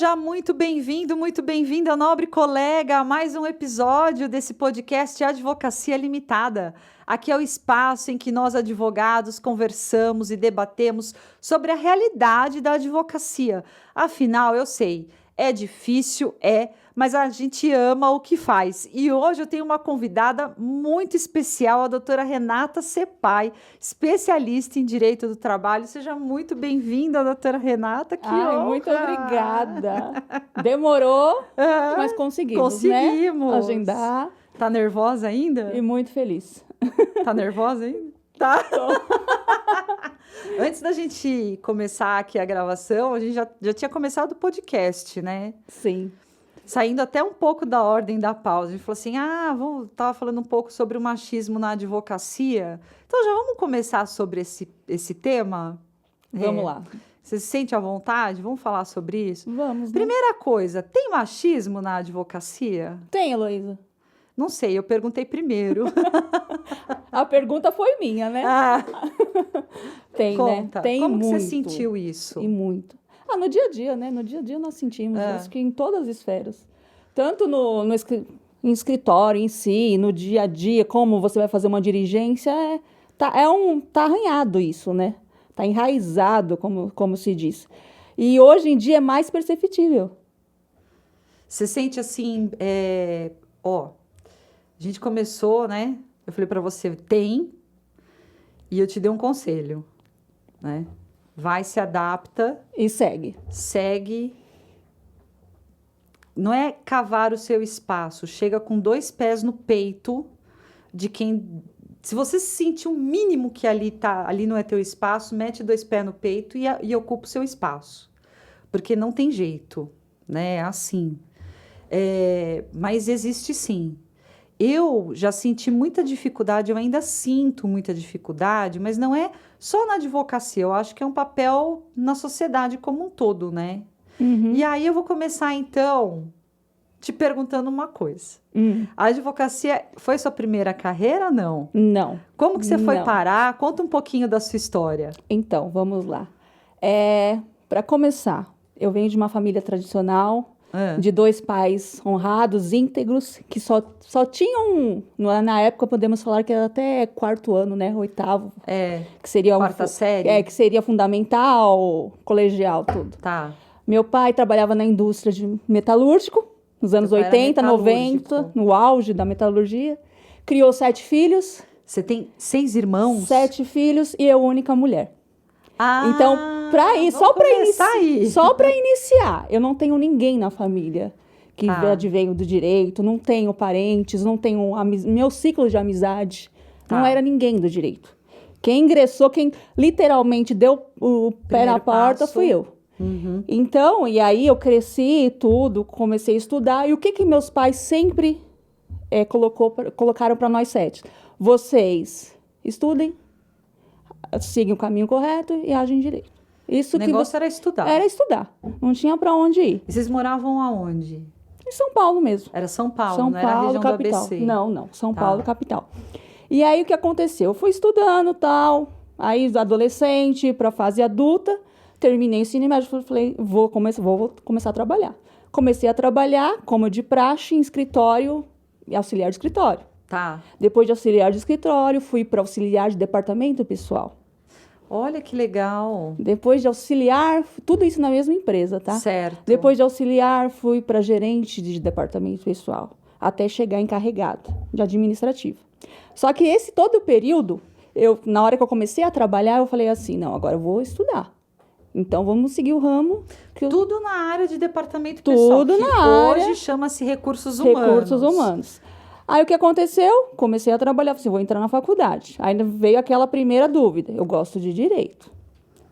Seja muito bem-vinda, nobre colega, a mais um episódio desse podcast Advocacia Limitada. Aqui é o espaço em que nós, advogados, conversamos e debatemos sobre a realidade da advocacia. Afinal, eu sei, é difícil, mas a gente ama o que faz. E hoje eu tenho uma convidada muito especial, a doutora Renata Sepai, especialista em Direito do Trabalho. Seja muito bem-vinda, doutora Renata. Que honra! Muito obrigada. Demorou, mas conseguimos, né? Agendar. Tá nervosa ainda? E muito feliz. Tá nervosa ainda? Tá. Antes da gente começar aqui a gravação, a gente já tinha começado o podcast, né? Sim. Saindo até um pouco da ordem da pausa. A gente falou assim, tava falando um pouco sobre o machismo na advocacia. Então já vamos começar sobre esse tema? Vamos lá. Você se sente à vontade? Vamos falar sobre isso? Vamos. Primeira coisa, tem machismo na advocacia? Tem, Heloísa. Não sei, eu perguntei primeiro. A pergunta foi minha, né? Tem, conta, né? Tem como muito. Como você sentiu isso? E muito. No dia a dia, né? No dia a dia nós sentimos isso, que em todas as esferas. Tanto em escritório em si, no dia a dia, como você vai fazer uma diligência, tá arranhado isso, né? Tá enraizado, como se diz. E hoje em dia é mais perceptível. Você sente assim, a gente começou, né? Eu falei para você, e eu te dei um conselho, né? Vai, se adapta. E segue. Segue. Não é cavar o seu espaço. Chega com 2 pés no peito de quem... Se você se sentir o mínimo que ali não é teu espaço, mete 2 pés no peito e ocupa o seu espaço. Porque não tem jeito, né? É assim. Mas existe sim. Eu já senti muita dificuldade, eu ainda sinto muita dificuldade, mas não é só na advocacia, eu acho que é um papel na sociedade como um todo, né? Uhum. E aí eu vou começar, então, te perguntando uma coisa. A advocacia foi sua primeira carreira ou não? Não. Como que você foi parar? Conta um pouquinho da sua história. Então, vamos lá. Para começar, eu venho de uma família tradicional, de 2 pais honrados, íntegros, que só tinham, na época podemos falar que era até 4º ano, né? 8º. Que seria 4ª série? Que seria fundamental, colegial, tudo. Tá. Meu pai trabalhava na indústria de metalúrgico, nos anos 80, 90, no auge da metalurgia. Criou 7 filhos. Você tem 6 irmãos? 7 filhos e eu única mulher. Então, só para iniciar, eu não tenho ninguém na família que adveio do direito, não tenho parentes, não tenho meu ciclo de amizade, não era ninguém do direito. Quem ingressou, quem literalmente deu o pé na porta, fui eu. Uhum. Então, e aí eu cresci tudo, comecei a estudar, e o que meus pais sempre colocaram para nós 7? Vocês estudem, sigam o caminho correto e agem direito. O negócio era estudar. Era estudar. Não tinha para onde ir. E vocês moravam aonde? Em São Paulo mesmo. Era São Paulo, não era a região capital. do ABC? Não. São Paulo, capital. E aí, o que aconteceu? Eu fui estudando, tal. Aí, adolescente, para fase adulta, terminei o ensino médio. Falei, vou começar a trabalhar. Comecei a trabalhar, como de praxe, em escritório, auxiliar de escritório. Tá. Depois de auxiliar de escritório, fui para auxiliar de departamento pessoal. Olha que legal. Depois de auxiliar, tudo isso na mesma empresa, tá? Certo. Depois de auxiliar, fui para gerente de departamento pessoal, até chegar encarregada de administrativo. Só que todo o período, na hora que eu comecei a trabalhar, eu falei assim, não, agora eu vou estudar. Então, vamos seguir o ramo. Tudo na área de departamento pessoal. Tudo na área. Hoje chama-se recursos humanos. Recursos humanos. Aí, o que aconteceu? Comecei a trabalhar, falei assim, vou entrar na faculdade. Aí veio aquela primeira dúvida. Eu gosto de direito,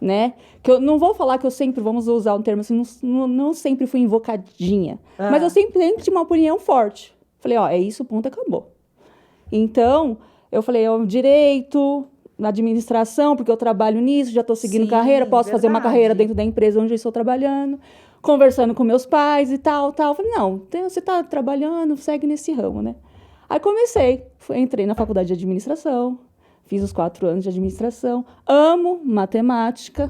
né? Que eu não vou falar que eu sempre, vamos usar um termo assim, não sempre fui invocadinha. Mas eu sempre tinha uma opinião forte. Falei, é isso, ponto, acabou. Então, eu falei, direito, administração, porque eu trabalho nisso, já estou seguindo carreira, posso fazer uma carreira dentro da empresa onde eu estou trabalhando. Conversando com meus pais e tal. Falei, não, você está trabalhando, segue nesse ramo, né? Aí entrei na faculdade de administração, Fiz os 4 anos de administração. Amo matemática,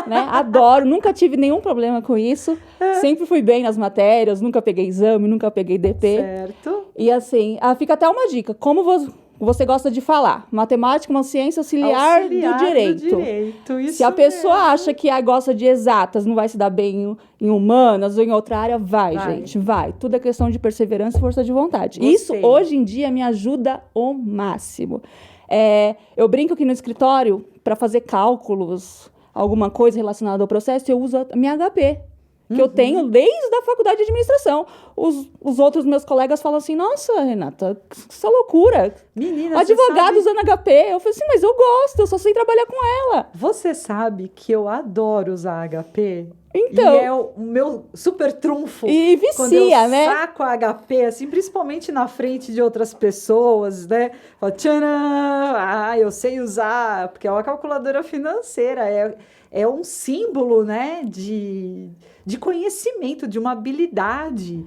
né? Adoro. Nunca tive nenhum problema com isso. Sempre fui bem nas matérias. Nunca peguei exame, nunca peguei DP. Certo. E assim, fica até uma dica. Como você gosta de falar? Matemática é uma ciência auxiliar do direito. Isso Se a pessoa mesmo. acha que gosta de exatas, não vai se dar bem em humanas ou em outra área, vai, gente, vai. Tudo é questão de perseverança e força de vontade. Gostei. Isso, hoje em dia, me ajuda ao máximo. Eu brinco aqui no escritório, para fazer cálculos, alguma coisa relacionada ao processo, eu uso a minha HP. Que eu tenho desde a faculdade de administração. Os outros meus colegas falam assim, nossa, Renata, essa loucura. Menina, O advogado usando HP. Eu falei assim, mas eu gosto, eu só sei trabalhar com ela. Você sabe que eu adoro usar HP? Então. E é o meu super trunfo. E vicia, quando eu né? saco a HP, assim, principalmente na frente de outras pessoas, né? Falo, tcharam! Eu sei usar, porque é uma calculadora financeira, é um símbolo, né, de conhecimento, de uma habilidade.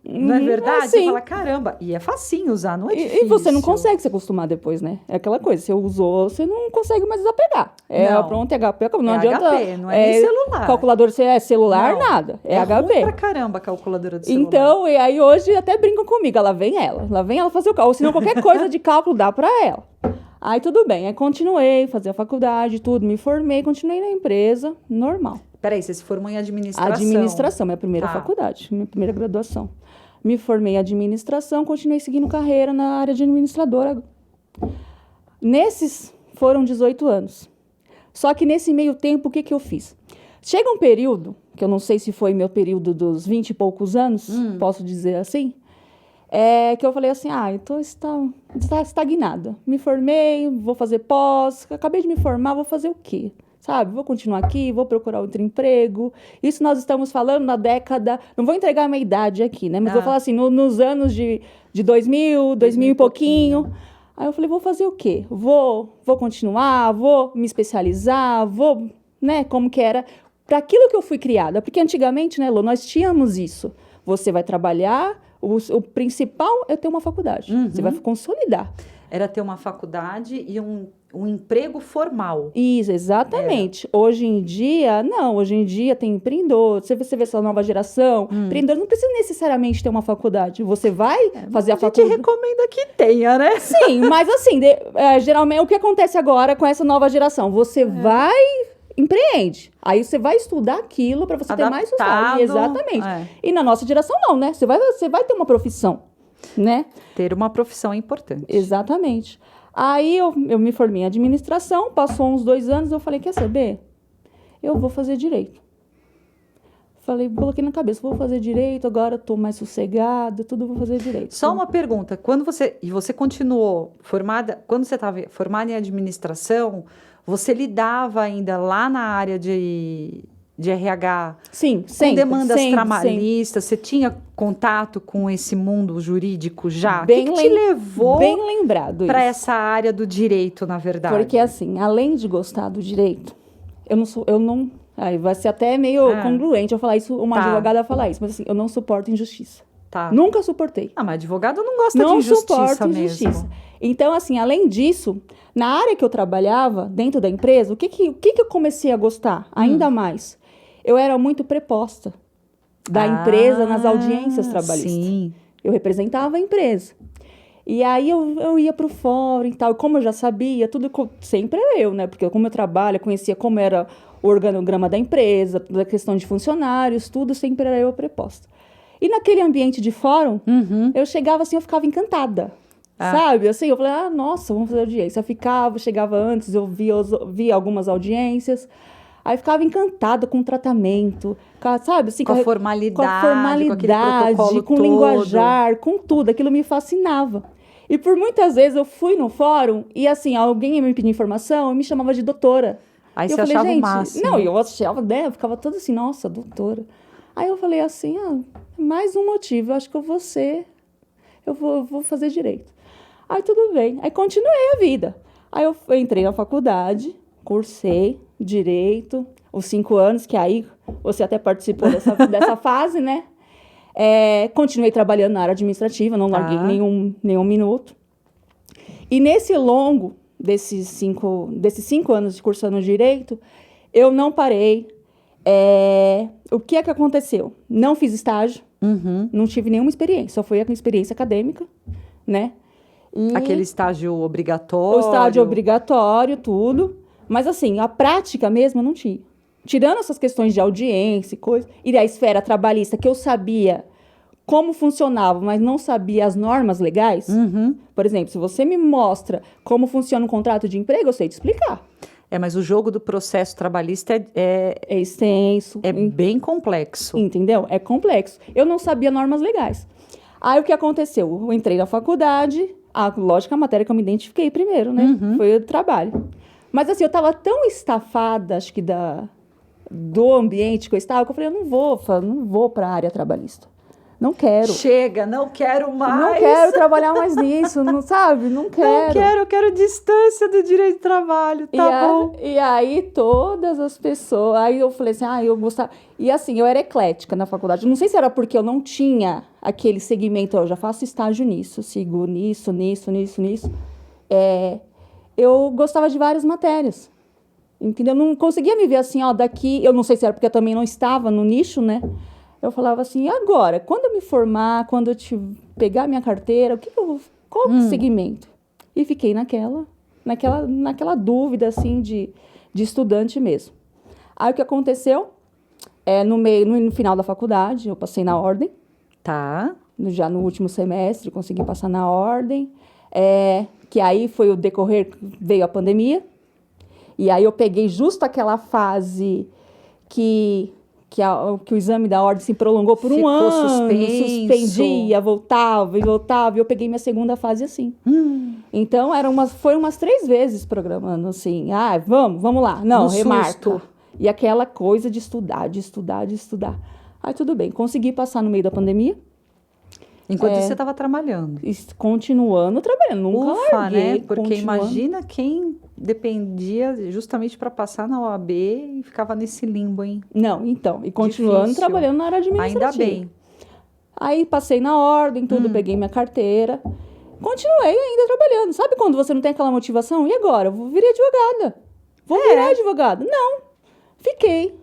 Não é verdade? Você fala, caramba, e é facinho usar, não é difícil. E você não consegue se acostumar depois, né? É aquela coisa, você usou, você não consegue mais desapegar. Não. Pronto, é HP, não é adianta. HP, não é nem celular. Calculador, se é celular, Não. nada. É ruim HP. pra caramba a calculadora do celular. Então, e aí hoje até brincam comigo, lá vem ela fazer o cálculo, ou senão qualquer coisa de cálculo dá pra ela. Aí tudo bem, aí continuei, fazia a faculdade, tudo, me formei, continuei na empresa, normal. Peraí, você se formou em administração? Administração, minha primeira Tá. faculdade, minha primeira graduação. Me formei em administração, continuei seguindo carreira na área de administradora. Nesses foram 18 anos. Só que nesse meio tempo, o que eu fiz? Chega um período, que eu não sei se foi meu período dos 20 e poucos anos, posso dizer assim, que eu falei assim, então está estagnada. Me formei, vou fazer pós, acabei de me formar, vou fazer o quê? Sabe, vou continuar aqui, vou procurar outro emprego. Isso nós estamos falando na década... Não vou entregar a minha idade aqui, né? Mas vou falar assim, nos anos de 2000 e pouquinho. Aí eu falei, vou fazer o quê? Vou continuar, vou me especializar, né? Como que era... Para aquilo que eu fui criada. Porque antigamente, né, Lô, nós tínhamos isso. Você vai trabalhar, o principal é ter uma faculdade. Você vai consolidar. Era ter uma faculdade e um emprego formal. Isso, exatamente. Hoje em dia, não. Hoje em dia tem empreendedor. Você vê essa nova geração. Empreendedor não precisa necessariamente ter uma faculdade. Você vai fazer a faculdade. A gente recomenda que tenha, né? Sim, mas assim, geralmente o que acontece agora com essa nova geração? Você vai... Empreende. Aí você vai estudar aquilo para você ter mais sucesso. Exatamente. E na nossa geração, não, né? Você vai ter uma profissão, né? Ter uma profissão é importante. Exatamente. Aí eu me formei em administração, passou uns 2 anos, eu falei, quer saber? Eu vou fazer direito. Coloquei na cabeça, vou fazer direito, agora estou mais sossegada, tudo vou fazer direito. Só uma pergunta, quando você continuou formada, quando você estava formada em administração, você lidava ainda lá na área de RH? Sim, com sempre. demandas trabalhistas, você tinha contato com esse mundo jurídico já? O que te levou bem lembrado para essa área do direito, na verdade? Porque assim, além de gostar do direito, eu não aí vai ser até meio congruente eu falar isso, uma advogada falar isso, mas assim, eu não suporto injustiça. Nunca suportei. Mas advogado não gosta de injustiça mesmo. Não suporto injustiça. Então, assim, além disso, na área que eu trabalhava, dentro da empresa, o que eu comecei a gostar ainda mais? Eu era muito preposta da empresa nas audiências trabalhistas. Sim. Eu representava a empresa. E aí eu ia para o fórum e tal. Como eu já sabia, tudo sempre era eu, né? Porque como eu trabalho, eu conhecia como era o organograma da empresa, toda a questão de funcionários, tudo sempre era eu preposta. E naquele ambiente de fórum, eu chegava assim, eu ficava encantada. Sabe? Assim, eu falei, nossa, vamos fazer audiência. Eu chegava antes, eu via algumas audiências. Aí ficava encantada com o tratamento, sabe? Assim, com a formalidade, com aquele protocolo com o linguajar, com tudo. Aquilo me fascinava. E por muitas vezes eu fui no fórum e assim, alguém ia me pedir informação e me chamava de doutora. Aí você achava o máximo. Não, eu achava, né? Eu ficava toda assim, nossa, doutora. Aí eu falei assim, mais um motivo, eu acho que eu vou fazer direito. Aí tudo bem, aí continuei a vida. Aí eu entrei na faculdade, cursei direito, os 5 anos, que aí você até participou dessa fase, né? Continuei trabalhando na área administrativa, não larguei nenhum minuto. E nesse longo desses 5 anos de cursando Direito, eu não parei. O que é que aconteceu? Não fiz estágio, não tive nenhuma experiência, só foi a experiência acadêmica, né? E Aquele estágio obrigatório. o estágio obrigatório, tudo. Mas assim, a prática mesmo eu não tinha. Tirando essas questões de audiência e coisa, e da esfera trabalhista, que eu sabia como funcionava, mas não sabia as normas legais. Por exemplo, se você me mostra como funciona um contrato de emprego, eu sei te explicar. Mas o jogo do processo trabalhista É extenso. bem complexo. Entendeu? É complexo. Eu não sabia normas legais. Aí o que aconteceu? Eu entrei na faculdade, lógico, a matéria que eu me identifiquei primeiro, né? Foi o trabalho. Mas assim, eu tava tão estafada, acho que do ambiente que eu estava, que eu falei, eu não vou para a área trabalhista. Não quero. Chega, não quero mais. Não quero trabalhar mais nisso, não sabe? Não quero. Não quero, eu quero distância do direito de trabalho, tá bom. E aí, todas as pessoas... Aí eu falei assim, eu gostava... E assim, eu era eclética na faculdade. Não sei se era porque eu não tinha aquele segmento, eu já faço estágio nisso, sigo nisso. Eu gostava de várias matérias. Entendeu? Eu não conseguia me ver assim, daqui... Eu não sei se era porque eu também não estava no nicho, né? Eu falava assim, e agora? Quando eu me formar, quando eu pegar minha carteira, qual o segmento? E fiquei naquela dúvida, assim, de estudante mesmo. Aí, o que aconteceu? No final da faculdade, eu passei na ordem. Tá. Já no último semestre, consegui passar na ordem. Que aí foi o decorrer, veio a pandemia. E aí, eu peguei justo aquela fase que o exame da ordem se prolongou por um ano, suspendia, voltava, e eu peguei minha segunda fase assim. Então, foi umas 3 vezes programando assim, vamos lá, não, remarca. E aquela coisa de estudar. Aí tudo bem, consegui passar no meio da pandemia. Enquanto isso, você estava trabalhando. Continuando trabalhando, nunca larguei, né? Porque imagina quem dependia justamente para passar na OAB e ficava nesse limbo, hein? Não, então, e continuando trabalhando na área administrativa. Ainda bem. Aí passei na ordem, peguei minha carteira, continuei ainda trabalhando. Sabe quando você não tem aquela motivação? E agora? Eu virei advogada. Vou virar advogada. Não, fiquei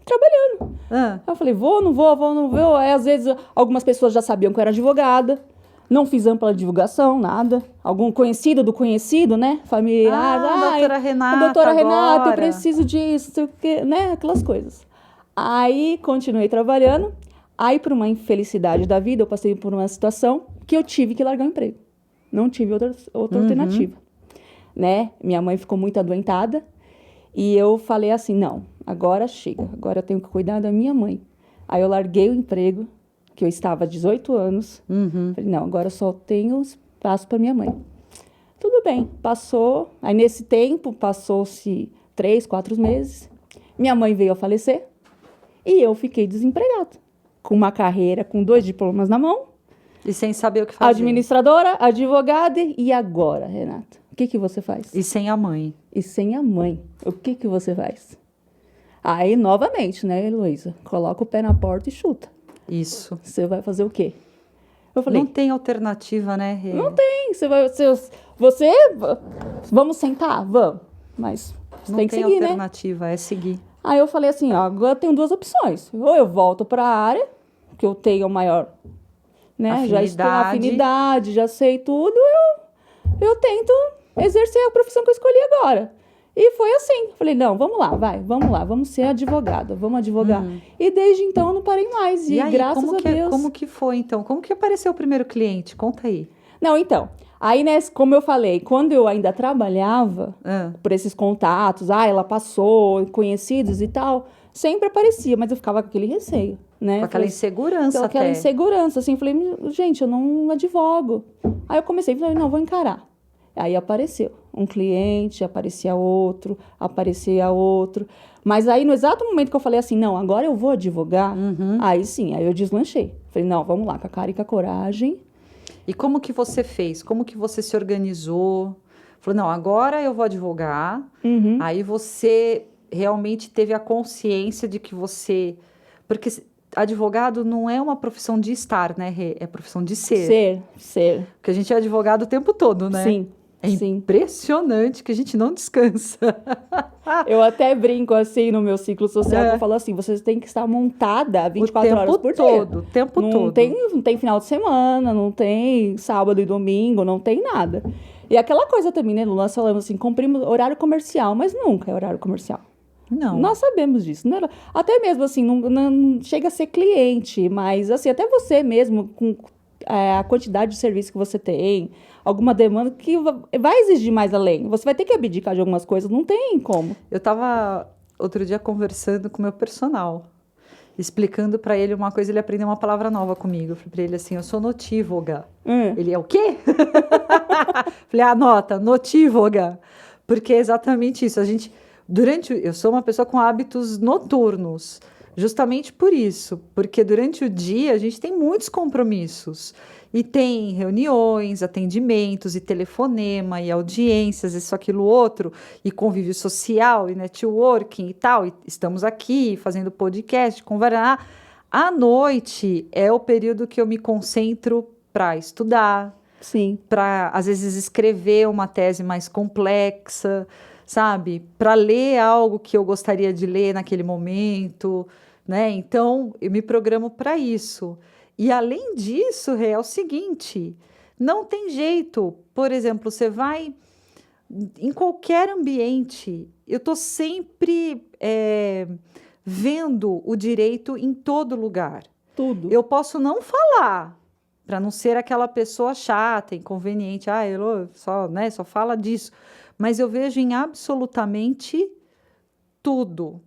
trabalhando. Aí eu falei, não vou. Aí, às vezes, algumas pessoas já sabiam que eu era advogada. Não fiz ampla divulgação, nada. Algum conhecido do conhecido, né? Familiar. Doutora Renata, doutora Renata, agora. Eu preciso disso, sei o quê, né? Aquelas coisas. Aí, continuei trabalhando. Aí, por uma infelicidade da vida, eu passei por uma situação que eu tive que largar o emprego. Não tive outra alternativa, né? Minha mãe ficou muito adoentada. E eu falei assim, não, agora chega. Agora eu tenho que cuidar da minha mãe. Aí, eu larguei o emprego, que eu estava há 18 anos. Falei, não, agora eu só tenho espaço para minha mãe. Tudo bem, passou. Aí, nesse tempo, passou-se 3, 4 meses. Minha mãe veio a falecer e eu fiquei desempregada. Com uma carreira, com 2 diplomas na mão. E sem saber o que fazer. Administradora, advogada. E agora, Renata? O que você faz? E sem a mãe. E sem a mãe. O que você faz? Aí, novamente, né, Heloísa? Coloca o pé na porta e chuta. Isso. Você vai fazer o quê? Eu falei, não tem alternativa, né, Rê? Não tem. Vamos sentar? Vamos. Mas você não tem que seguir, alternativa, é seguir. Aí eu falei assim, agora eu tenho 2 opções. Ou eu volto para a área, que eu tenho maior, né? Já estou na afinidade, já sei tudo. Eu tento exercer a profissão que eu escolhi agora. E foi assim. Falei, não, vamos lá, vamos ser advogada, vamos advogar. E desde então eu não parei mais. E aí, graças a Deus. Como que foi, então? Como que apareceu o primeiro cliente? Conta aí. Não, então. Aí, né, como eu falei, quando eu ainda trabalhava por esses contatos, ela passou, conhecidos e tal, sempre aparecia, mas eu ficava com aquele receio, né? Com aquela insegurança até. Aquela insegurança, assim, falei, gente, eu não advogo. Aí eu comecei, falei, não, vou encarar. Aí apareceu um cliente, aparecia outro. Mas aí, no exato momento que eu falei assim, não, agora eu vou advogar, aí sim, aí eu deslanchei. Falei, não, vamos lá, com a cara e com a coragem. E como que você fez? Como que você se organizou? Falou, não, agora eu vou advogar. Aí você realmente teve a consciência de que você... Porque advogado não é uma profissão de estar, né, Rê? É profissão de ser. Ser. Porque a gente é advogado o tempo todo, né? Sim. É Sim. impressionante que a gente não descansa. Eu até brinco assim no meu ciclo social, que eu falo assim, você tem que estar montada 24 horas por dia. O tempo Não todo. não tem final de semana, não tem sábado e domingo, não tem nada. E aquela coisa também, né, Lu? Nós falamos assim, cumprimos horário comercial, mas nunca é horário comercial. Não. Nós sabemos disso, né? Até mesmo assim, não chega a ser cliente, mas assim, até você mesmo, com a quantidade de serviço que você tem, alguma demanda que vai exigir mais além. Você vai ter que abdicar de algumas coisas, não tem como. Eu estava outro dia conversando com o meu personal, explicando para ele uma coisa, ele aprendeu uma palavra nova comigo. Eu falei para ele assim, eu sou notívoga. Ele é o quê? Falei, anota, notívoga. Porque é exatamente isso. Eu sou uma pessoa com hábitos noturnos, justamente por isso. Porque durante o dia a gente tem muitos compromissos. E tem reuniões, atendimentos, e telefonema, e audiências, isso, aquilo, outro, e convívio social, e networking e tal. E estamos aqui fazendo podcast, conversando. À noite é o período que eu me concentro para estudar, Sim. para, às vezes, escrever uma tese mais complexa, sabe? Para ler algo que eu gostaria de ler naquele momento, né? Então, eu me programo para isso. E, além disso, é o seguinte, não tem jeito. Por exemplo, você vai em qualquer ambiente, eu estou sempre vendo o direito em todo lugar. Tudo. Eu posso não falar, para não ser aquela pessoa chata, inconveniente. Elô, só fala disso. Mas eu vejo em absolutamente tudo.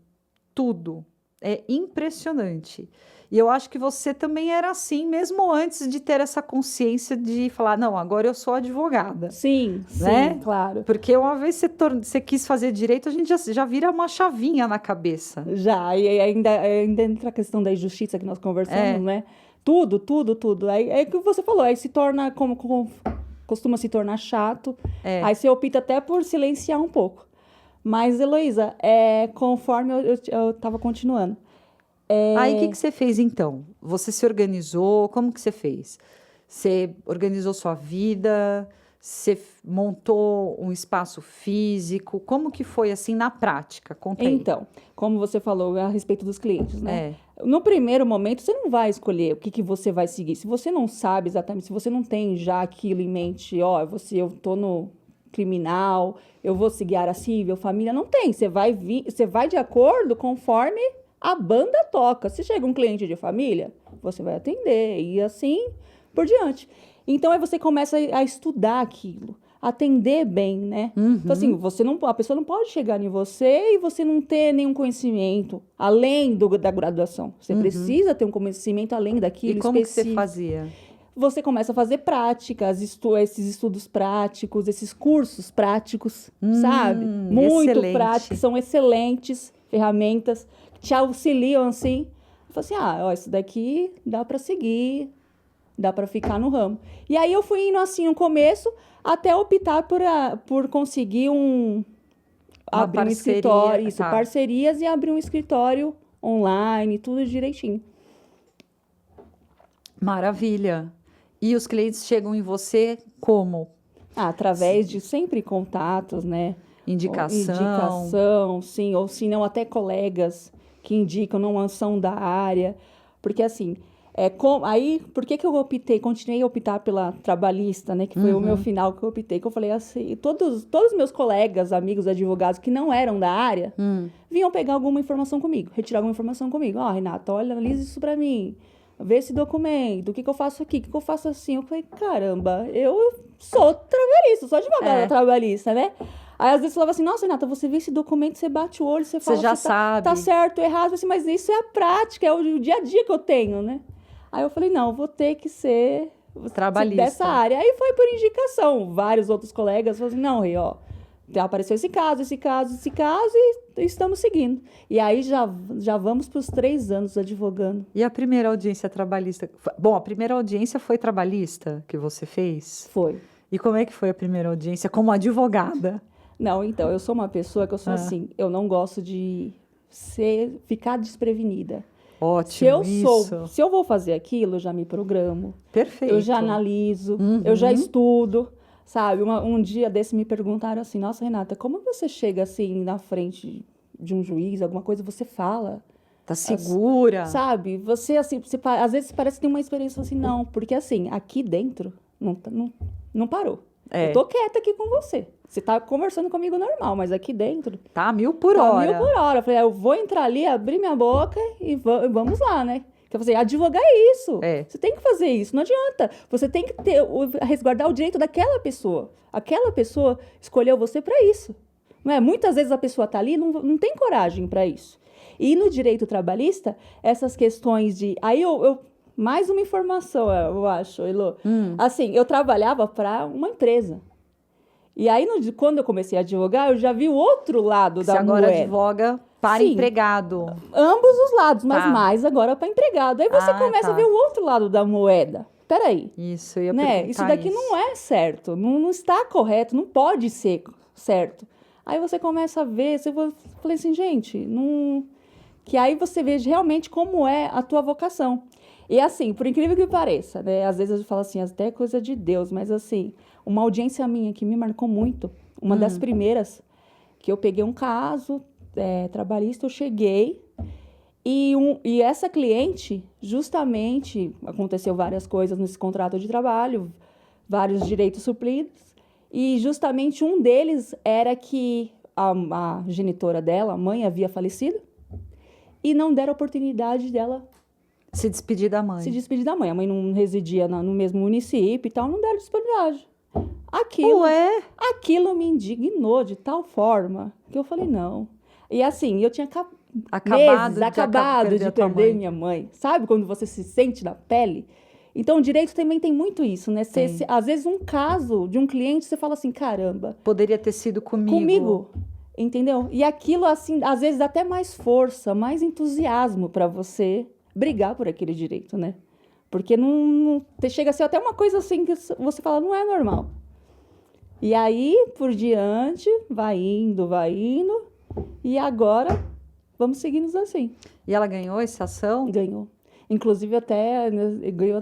Tudo. É impressionante. E eu acho que você também era assim, mesmo antes de ter essa consciência de falar, não, agora eu sou advogada. Sim, né? Sim, claro. Porque uma vez você quis fazer direito, a gente já vira uma chavinha na cabeça. Já, e ainda entra a questão da injustiça que nós conversamos, né? Tudo. Aí é o que você falou, aí se torna, costuma se tornar chato, aí você opta até por silenciar um pouco. Mas, Heloísa, conforme eu estava continuando. Aí, o que você fez, então? Você se organizou? Como que você fez? Você organizou sua vida? Você montou um espaço físico? Como que foi, assim, na prática? Conta aí. Então, como você falou a respeito dos clientes, né? No primeiro momento, você não vai escolher o que você vai seguir. Se você não sabe exatamente, se você não tem já aquilo em mente, eu tô no criminal, eu vou seguir área civil, família, não tem. Você vai de acordo conforme a banda toca. Se chega um cliente de família, você vai atender e assim por diante. Então, aí você começa a estudar aquilo, atender bem, né? Então, assim, a pessoa não pode chegar em você e você não ter nenhum conhecimento além da graduação. Você precisa ter um conhecimento além daquilo. E como que você fazia? Você começa a fazer práticas, esses estudos práticos, esses cursos práticos, sabe? Muito excelente. práticos, são excelentes ferramentas que te auxiliam, assim. Eu falo assim, isso daqui dá para seguir, dá para ficar no ramo. E aí eu fui indo assim no começo, até optar por conseguir abrir um escritório, parcerias e abrir um escritório online, tudo direitinho. Maravilha. E os clientes chegam em você como? Através de sempre contatos, né? Indicação, sim. Ou se não, até colegas que indicam, não são da área. Porque assim, aí, por que eu continuei a optar pela trabalhista, né? Que foi o meu final que eu optei. Que eu falei assim, todos os meus colegas, amigos, advogados que não eram da área, vinham pegar alguma informação comigo, retirar alguma informação comigo. Renata, olha, analisa isso pra mim. Vê esse documento, o que eu faço aqui, o que eu faço assim. Eu falei, caramba, eu sou trabalhista, sou advogada trabalhista, né? Aí, às vezes, falava assim, nossa, Renata, você vê esse documento, você bate o olho, você fala... Você já sabe. Tá certo, errado, assim, mas isso é a prática, é o dia a dia que eu tenho, né? Aí eu falei, não, vou ter que ser trabalhista dessa área. Aí foi por indicação, vários outros colegas falaram assim, não, Rei, apareceu esse caso, e estamos seguindo. E aí já vamos para os 3 anos advogando. E a primeira audiência trabalhista? Bom, a primeira audiência foi trabalhista que você fez? Foi. E como é que foi a primeira audiência como advogada? Não, então, eu sou uma pessoa que eu sou assim, eu não gosto de ficar desprevenida. Ótimo, Se eu vou fazer aquilo, eu já me programo. Perfeito. Eu já analiso, eu já estudo. Sabe? Um dia desse me perguntaram assim, nossa, Renata, como você chega assim na frente de um juiz, alguma coisa, você fala? Tá segura. Sabe? Você, assim, às vezes parece que tem uma experiência assim, não, porque assim, aqui dentro não parou. É. Eu tô quieta aqui com você. Você tá conversando comigo normal, mas aqui dentro... Tá 1000 por tá hora. 1000 por hora. Eu falei, eu vou entrar ali, abrir minha boca e vamos lá, né? Que eu falei, advogar é isso. É. Você tem que fazer isso, não adianta. Você tem que resguardar o direito daquela pessoa. Aquela pessoa escolheu você para isso. Não é? Muitas vezes a pessoa tá ali e não tem coragem para isso. E no direito trabalhista, essas questões de... Aí mais uma informação, eu acho, Elô. Assim, eu trabalhava para uma empresa. E aí, quando eu comecei a advogar, eu já vi o outro lado da moeda. Você agora advoga para Sim. empregado. Ambos os lados, mas Tá. mais agora para empregado. Aí você começa a ver o outro lado da moeda. Peraí, Isso, eu ia né? perguntar Isso daqui não é certo, não está correto, não pode ser certo. Aí você começa a ver, falei assim, gente, não... Que aí você vê realmente como é a tua vocação. E assim, por incrível que pareça, né? Às vezes eu falo assim, até é coisa de Deus, mas assim, uma audiência minha que me marcou muito, uma das primeiras, que eu peguei um caso trabalhista, eu cheguei, e essa cliente, justamente, aconteceu várias coisas nesse contrato de trabalho, vários direitos supridos, e justamente um deles era que a genitora dela, a mãe, havia falecido, e não deram oportunidade dela se despedir da mãe. se despedir da mãe. A mãe não residia no mesmo município e tal, não deram disponibilidade. Aquilo me indignou de tal forma que eu falei, não. E assim, eu tinha acabado de perder minha mãe. Sabe quando você se sente na pele? Então, o direito também tem muito isso, né? Às vezes, um caso de um cliente, você fala assim, caramba. Poderia ter sido comigo. Comigo, entendeu? E aquilo, assim, às vezes dá até mais força, mais entusiasmo para você brigar por aquele direito, né? Porque não chega a ser até uma coisa assim que você fala, não é normal. E aí, por diante, vai indo, e agora vamos seguindo assim. E ela ganhou essa ação? Ganhou. Inclusive,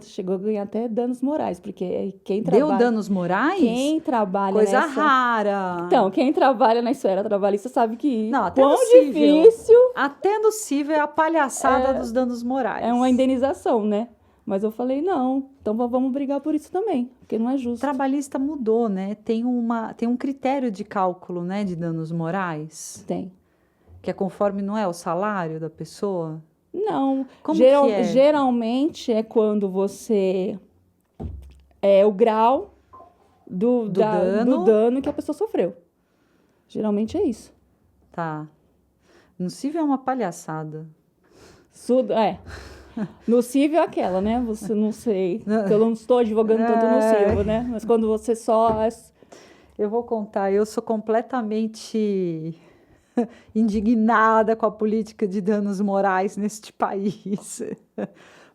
chegou a ganhar até danos morais, porque quem trabalha... Deu danos morais? Quem trabalha Coisa rara. Então, quem trabalha na esfera trabalhista sabe que não, até quão nocível. Difícil... Até nocível é a palhaçada dos danos morais. É uma indenização, né? Mas eu falei, não, então vamos brigar por isso também, porque não é justo. O trabalhista mudou, né? Tem um critério de cálculo, né, de danos morais. Tem. Que é conforme, não é, o salário da pessoa? Não. Como que é? Geralmente é quando você... É o grau do dano que a pessoa sofreu. Geralmente é isso. Tá. Nocível é uma palhaçada. Nocível é aquela, né? Você não sei. Eu não estou advogando tanto nocivo, né? Mas quando você só... Eu vou contar. Eu sou completamente indignada com a política de danos morais neste país.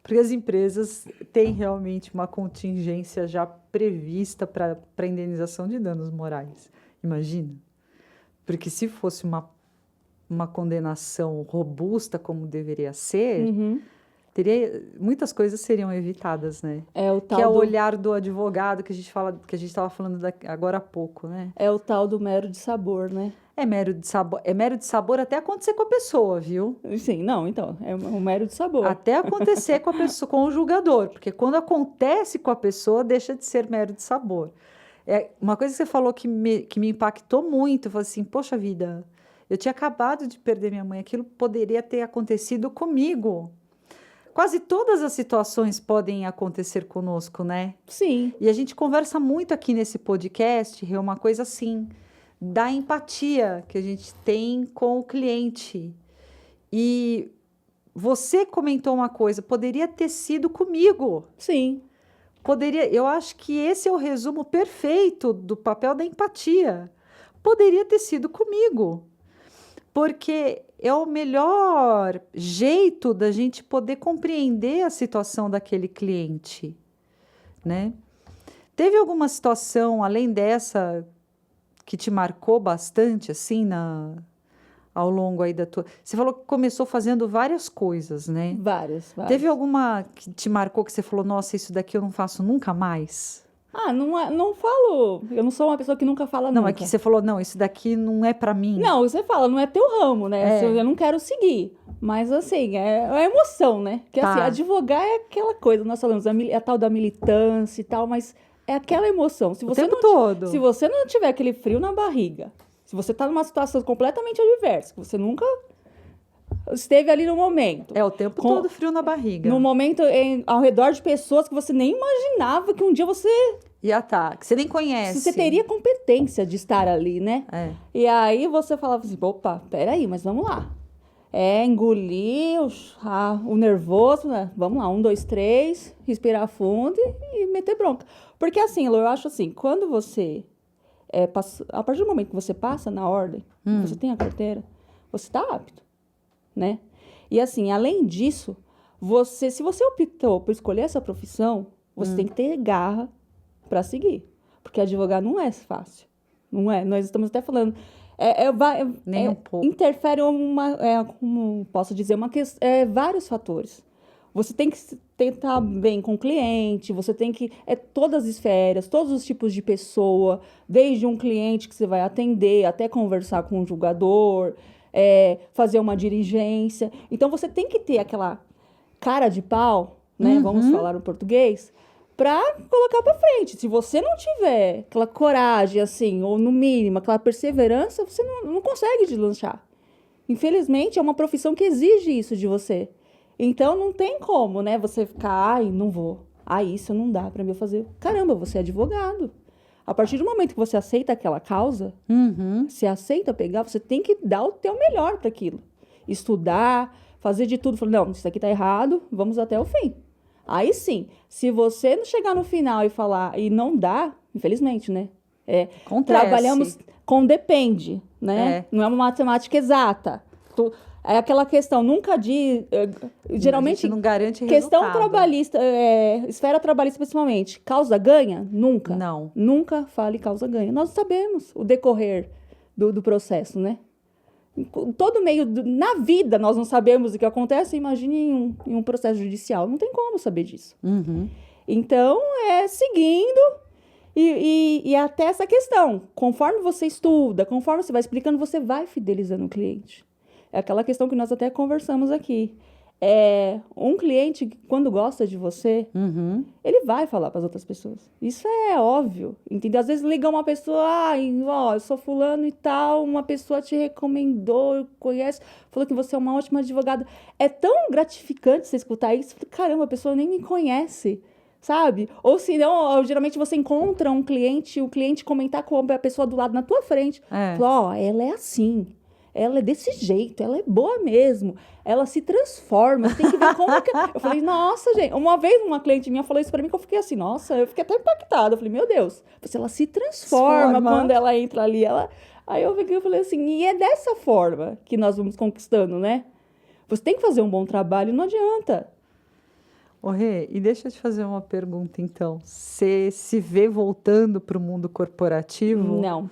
Porque as empresas têm realmente uma contingência já prevista para indenização de danos morais. Imagina. Porque se fosse uma condenação robusta como deveria ser... muitas coisas seriam evitadas, né? Que é o olhar do advogado que a gente estava falando agora há pouco, né? É o tal do mero de sabor, né? É mero de sabor até acontecer com a pessoa, viu? Sim, não, então, é um mero de sabor. Até acontecer com a pessoa, com o julgador, porque quando acontece com a pessoa, deixa de ser mero de sabor. Uma coisa que você falou que me impactou muito, eu falei assim, poxa vida, eu tinha acabado de perder minha mãe, aquilo poderia ter acontecido comigo. Quase todas as situações podem acontecer conosco, né? Sim. E a gente conversa muito aqui nesse podcast, é uma coisa assim, da empatia que a gente tem com o cliente. E você comentou uma coisa, poderia ter sido comigo. Sim. Eu acho que esse é o resumo perfeito do papel da empatia. Poderia ter sido comigo. Porque é o melhor jeito da gente poder compreender a situação daquele cliente, né? Teve alguma situação, além dessa, que te marcou bastante, assim, ao longo aí da tua... Você falou que começou fazendo várias coisas, né? Várias. Teve alguma que te marcou que você falou, nossa, isso daqui eu não faço nunca mais? Não falo. Eu não sou uma pessoa que nunca fala Não, nunca. é que você falou, não, isso daqui não é pra mim. Não, você fala, não é teu ramo, né? Eu não quero seguir. Mas, assim, é a emoção, né? Porque, assim, advogar é aquela coisa, nós falamos, a tal da militância e tal, mas é aquela emoção. Se O você tempo todo. Se você não tiver aquele frio na barriga, se você tá numa situação completamente adversa, que você nunca esteve ali no momento. É o tempo todo frio na barriga. No momento, ao redor de pessoas que você nem imaginava que um dia você... que você nem conhece. Você teria competência de estar ali, né? É. E aí você falava assim, opa, peraí, mas vamos lá. Engolir o nervoso, né? Vamos lá, 1, 2, 3, respirar fundo e meter bronca. Porque assim, Lu, eu acho assim, quando você... a partir do momento que você passa na ordem, você tem a carteira, você está apto, né? E assim, além disso, se você optou por escolher essa profissão, você tem que ter garra para seguir. Porque advogar não é fácil. Não é. Nós estamos até falando... Nem um pouco. Interfere como posso dizer, vários fatores. Você tem que estar bem com o cliente, você tem que... todas as esferas, todos os tipos de pessoa, desde um cliente que você vai atender, até conversar com um julgador, fazer uma diligência. Então, você tem que ter aquela cara de pau, né? Vamos falar no português, para colocar para frente. Se você não tiver aquela coragem, assim, ou no mínimo, aquela perseverança, você não consegue deslanchar. Infelizmente, é uma profissão que exige isso de você. Então, não tem como, né? Você ficar, não vou. Isso não dá para mim fazer. Caramba, você é advogado. A partir do momento que você aceita aquela causa, você aceita pegar, você tem que dar o teu melhor para aquilo. Estudar, fazer de tudo. Falar, não, isso aqui tá errado, vamos até o fim. Aí sim, se você não chegar no final e falar, e não dá, infelizmente, né? Trabalhamos com depende, né? Não é uma matemática exata. É aquela questão, nunca diz... geralmente, a gente não garante questão resultado. Trabalhista, esfera trabalhista principalmente, causa ganha? Nunca. Não. Nunca fale causa ganha. Nós sabemos o decorrer do processo, né? Todo meio, na vida, nós não sabemos o que acontece, imagine em um processo judicial. Não tem como saber disso. Então, seguindo e até essa questão. Conforme você estuda, conforme você vai explicando, você vai fidelizando o cliente. É aquela questão que nós até conversamos aqui. Um cliente, quando gosta de você, ele vai falar para as outras pessoas. Isso é óbvio, entendeu? Às vezes liga uma pessoa, eu sou fulano e tal, uma pessoa te recomendou, conhece, falou que você é uma ótima advogada. É tão gratificante você escutar isso. Caramba, a pessoa nem me conhece, sabe? Ou se não, geralmente você encontra um cliente, o cliente comentar com a pessoa do lado na tua frente. Fala, ela é assim. Ela é desse jeito, ela é boa mesmo, ela se transforma, você tem que ver como que... Eu falei, nossa, gente, uma vez uma cliente minha falou isso pra mim, que eu fiquei assim, nossa, eu fiquei até impactada, eu falei, meu Deus, ela se transforma quando ela entra ali, Aí eu falei assim, e é dessa forma que nós vamos conquistando, né? Você tem que fazer um bom trabalho, não adianta. Rê, e deixa eu te fazer uma pergunta, então. Você se vê voltando para o mundo corporativo? Não.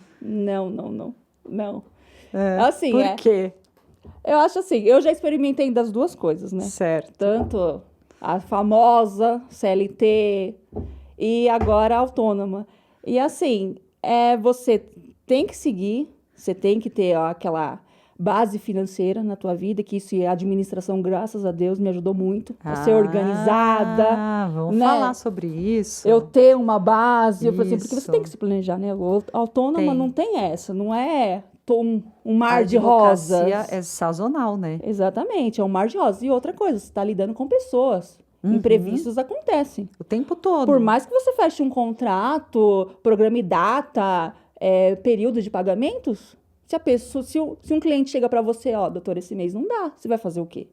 Assim, por quê? Eu acho assim, eu já experimentei das duas coisas, né? Certo. Tanto a famosa CLT e agora a autônoma. E assim, você tem que seguir, você tem que ter aquela base financeira na tua vida, que isso é administração, graças a Deus, me ajudou muito a ser organizada. Vamos falar sobre isso. Eu ter uma base, eu falei assim, porque você tem que se planejar, né? O autônoma não tem essa, não é um mar de rosas. É sazonal, né? Exatamente, é um mar de rosas. E outra coisa, você está lidando com pessoas. Imprevistos acontecem. O tempo todo. Por mais que você feche um contrato, programe data, período de pagamentos, se um cliente chega para você, doutor, esse mês não dá, você vai fazer o quê?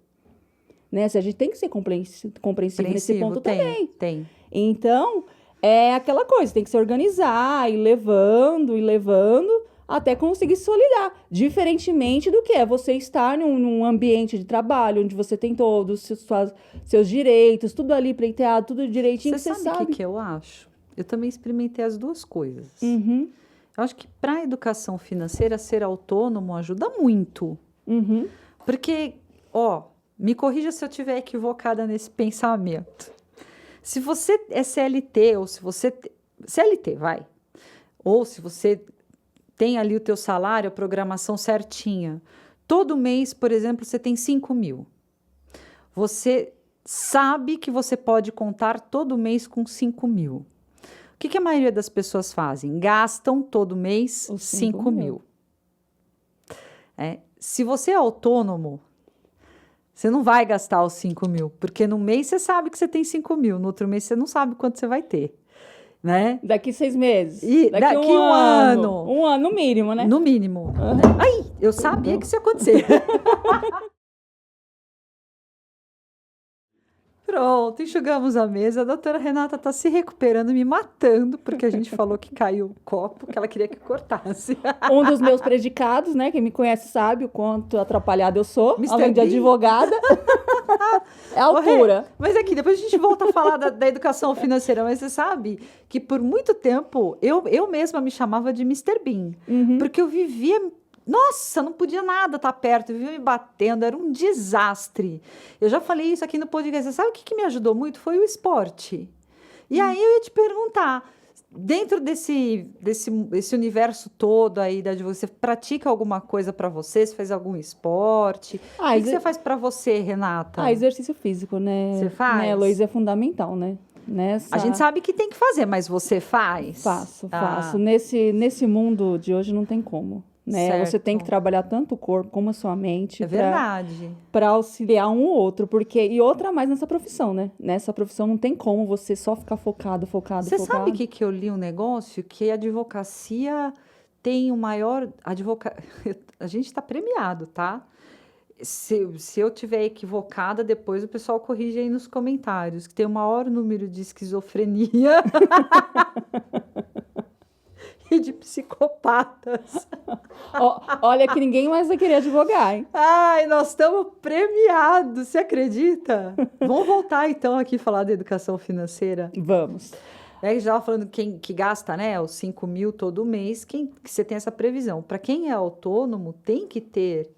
Né? Se a gente tem que ser compreensível nesse ponto também. Tem. Então, é aquela coisa, tem que se organizar, ir levando, até conseguir se solidar. Diferentemente do que é você estar num ambiente de trabalho, onde você tem todos os seus direitos, tudo ali pleiteado, tudo direitinho. Você sabe o que eu acho? Eu também experimentei as duas coisas. Eu acho que para a educação financeira, ser autônomo ajuda muito. Porque, me corrija se eu estiver equivocada nesse pensamento. Se você é CLT ou se você CLT, vai. Ou se você tem ali o teu salário, a programação certinha. Todo mês, por exemplo, você tem 5 mil. Você sabe que você pode contar todo mês com 5 mil. O que a maioria das pessoas fazem? Gastam todo mês Os 5 mil. Se você é autônomo, você não vai gastar os 5 mil, porque no mês você sabe que você tem 5 mil, no outro mês você não sabe quanto você vai ter, né? Daqui 6 meses. E daqui um ano. Um ano no mínimo, né? No mínimo. Aí, eu sabia que isso ia acontecer. Pronto, enxugamos a mesa. A doutora Renata está se recuperando, me matando, porque a gente falou que caiu o copo, que ela queria que cortasse. Um dos meus predicados, né? Quem me conhece sabe o quanto atrapalhada eu sou, Mr. além de Bean. advogada. É a altura. Mas aqui, depois a gente volta a falar da educação financeira, mas você sabe que por muito tempo eu mesma me chamava de Mr. Bean, porque eu vivia... Nossa, não podia nada estar perto, eu vivia me batendo, era um desastre. Eu já falei isso aqui no podcast. Você sabe o que me ajudou muito? Foi o esporte. E aí eu ia te perguntar, dentro desse universo todo aí, você pratica alguma coisa para você? Você faz algum esporte? O que você faz para você, Renata? Exercício físico, né? Você faz? Né, Heloísa, é fundamental, né? A gente sabe que tem que fazer, mas você faz? Faço. Nesse mundo de hoje não tem como. Né? Você tem que trabalhar tanto o corpo como a sua mente. É verdade. Para auxiliar um ou outro. E outra mais nessa profissão, né? Nessa profissão não tem como você só ficar focado. Você sabe que eu li um negócio? Que a advocacia tem o maior... A gente está premiado, tá? Se eu tiver equivocada, depois o pessoal corrige aí nos comentários. Que tem o maior número de esquizofrenia... e de psicopatas. Olha que ninguém mais vai querer advogar, hein? Ai, nós estamos premiados, você acredita? Vamos voltar então aqui falar da educação financeira? Vamos. A gente estava falando que gasta, né, os 5 mil todo mês, que você tem essa previsão. Para quem é autônomo, tem que ter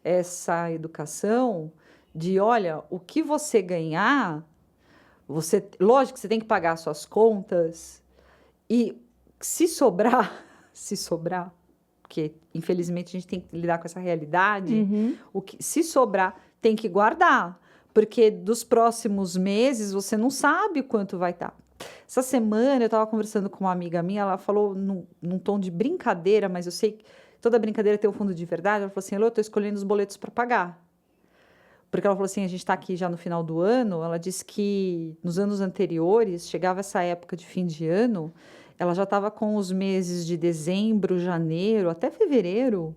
essa educação de, olha, o que você ganhar, lógico que você tem que pagar suas contas e se sobrar, porque infelizmente a gente tem que lidar com essa realidade, se sobrar tem que guardar, porque dos próximos meses você não sabe quanto vai estar. Essa semana eu estava conversando com uma amiga minha, ela falou num tom de brincadeira, mas eu sei que toda brincadeira tem um fundo de verdade. Ela falou assim, eu estou escolhendo os boletos para pagar. Porque ela falou assim, a gente está aqui já no final do ano, ela disse que nos anos anteriores, chegava essa época de fim de ano, ela já estava com os meses de dezembro, janeiro, até fevereiro,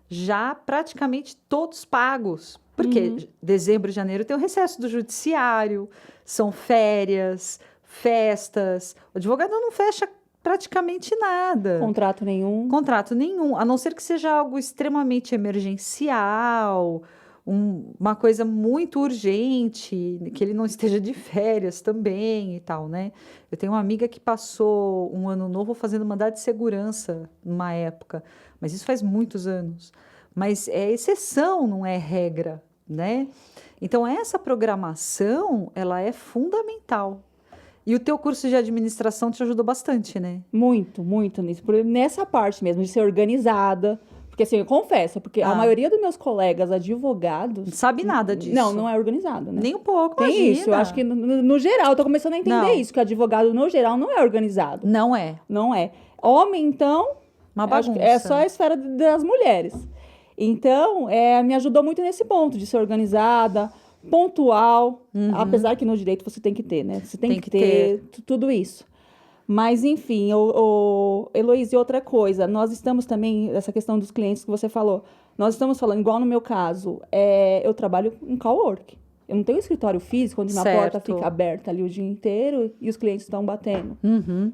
já praticamente todos pagos. Porque dezembro e janeiro tem o recesso do judiciário, são férias, festas. O advogado não fecha praticamente nada. Contrato nenhum, a não ser que seja algo extremamente emergencial, uma coisa muito urgente, que ele não esteja de férias também e tal, né? Eu tenho uma amiga que passou um ano novo fazendo mandado de segurança numa época, mas isso faz muitos anos. Mas é exceção, não é regra, né? Então, essa programação, ela é fundamental. E o teu curso de administração te ajudou bastante, né? Muito, muito nisso. Nessa parte mesmo, de ser organizada. Porque assim, eu confesso, porque a maioria dos meus colegas advogados... Não sabe nada disso. Não é organizado, né? Nem um pouco, tem imagina. Isso, eu acho que no geral, eu tô começando a entender isso, que o advogado no geral não é organizado. Não é. Não é. Homem, então... Uma bagunça. É só a esfera das mulheres. Então, me ajudou muito nesse ponto, de ser organizada, pontual, apesar que no direito você tem que ter, né? Você tem que ter tudo isso. Mas, enfim, Heloísa, outra coisa, nós estamos também, essa questão dos clientes que você falou, nós estamos falando, igual no meu caso, eu trabalho em cowork. Eu não tenho um escritório físico, onde minha porta fica aberta ali o dia inteiro e os clientes estão batendo,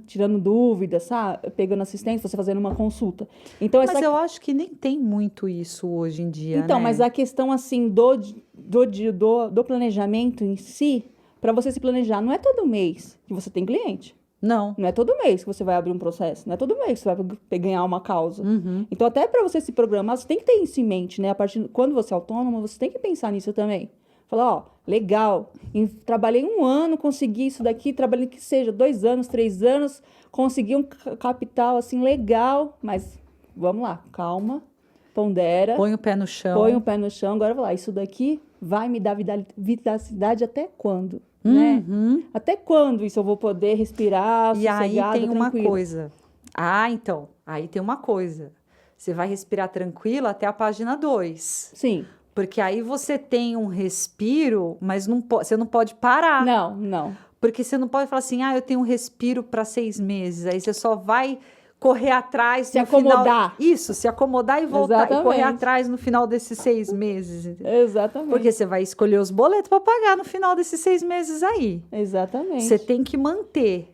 tirando dúvidas, sabe? Pegando assistência, você fazendo uma consulta. Então, mas eu acho que nem tem muito isso hoje em dia, então, né? Mas a questão, assim, do planejamento em si, para você se planejar, não é todo mês que você tem cliente. Não é todo mês que você vai abrir um processo. Não é todo mês que você vai ganhar uma causa. Então, até para você se programar, você tem que ter isso em mente, né? Quando você é autônomo, você tem que pensar nisso também. Falar, ó, legal, trabalhei 1 ano, consegui isso daqui, trabalhei que seja 2 anos, 3 anos, consegui um capital, assim, legal, mas vamos lá, calma, pondera, Põe o pé no chão. põe o pé no chão, agora vai lá, isso daqui vai me dar vivacidade até quando, né? Até quando isso eu vou poder respirar, E aí sossegado, tem uma tranquilo? coisa. Então, aí tem uma coisa. Você vai respirar tranquilo até a página 2. Sim, Porque aí você tem um respiro, mas você não pode parar. não. Porque você não pode falar assim, eu tenho um respiro para 6 meses. Aí você só vai correr atrás Se no final. acomodar. Isso, se acomodar e voltar. E correr Exatamente. atrás no final desses 6 meses. Entendeu? Exatamente. Porque você vai escolher os boletos para pagar no final desses 6 meses aí. Exatamente. Você tem que manter.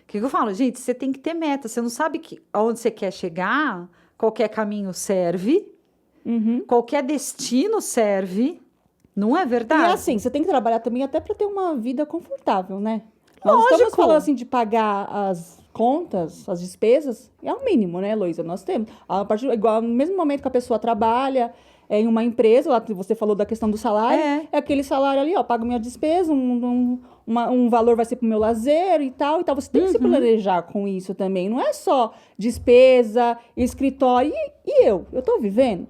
O que eu falo? Gente, você tem que ter meta. Você não sabe aonde você quer chegar, qualquer caminho serve, qualquer destino serve. Não é verdade? E assim, você tem que trabalhar também até para ter uma vida confortável, né? Nós Lógico. estamos falando assim de pagar as contas, as despesas, é o mínimo, né, Heloísa? Nós temos. Igual no mesmo momento que a pessoa trabalha em uma empresa, lá você falou da questão do salário, é aquele salário ali, ó, pago minha despesa, um valor vai ser pro meu lazer e tal. Você tem que se planejar com isso também. Não é só despesa, escritório. E eu? Eu tô vivendo?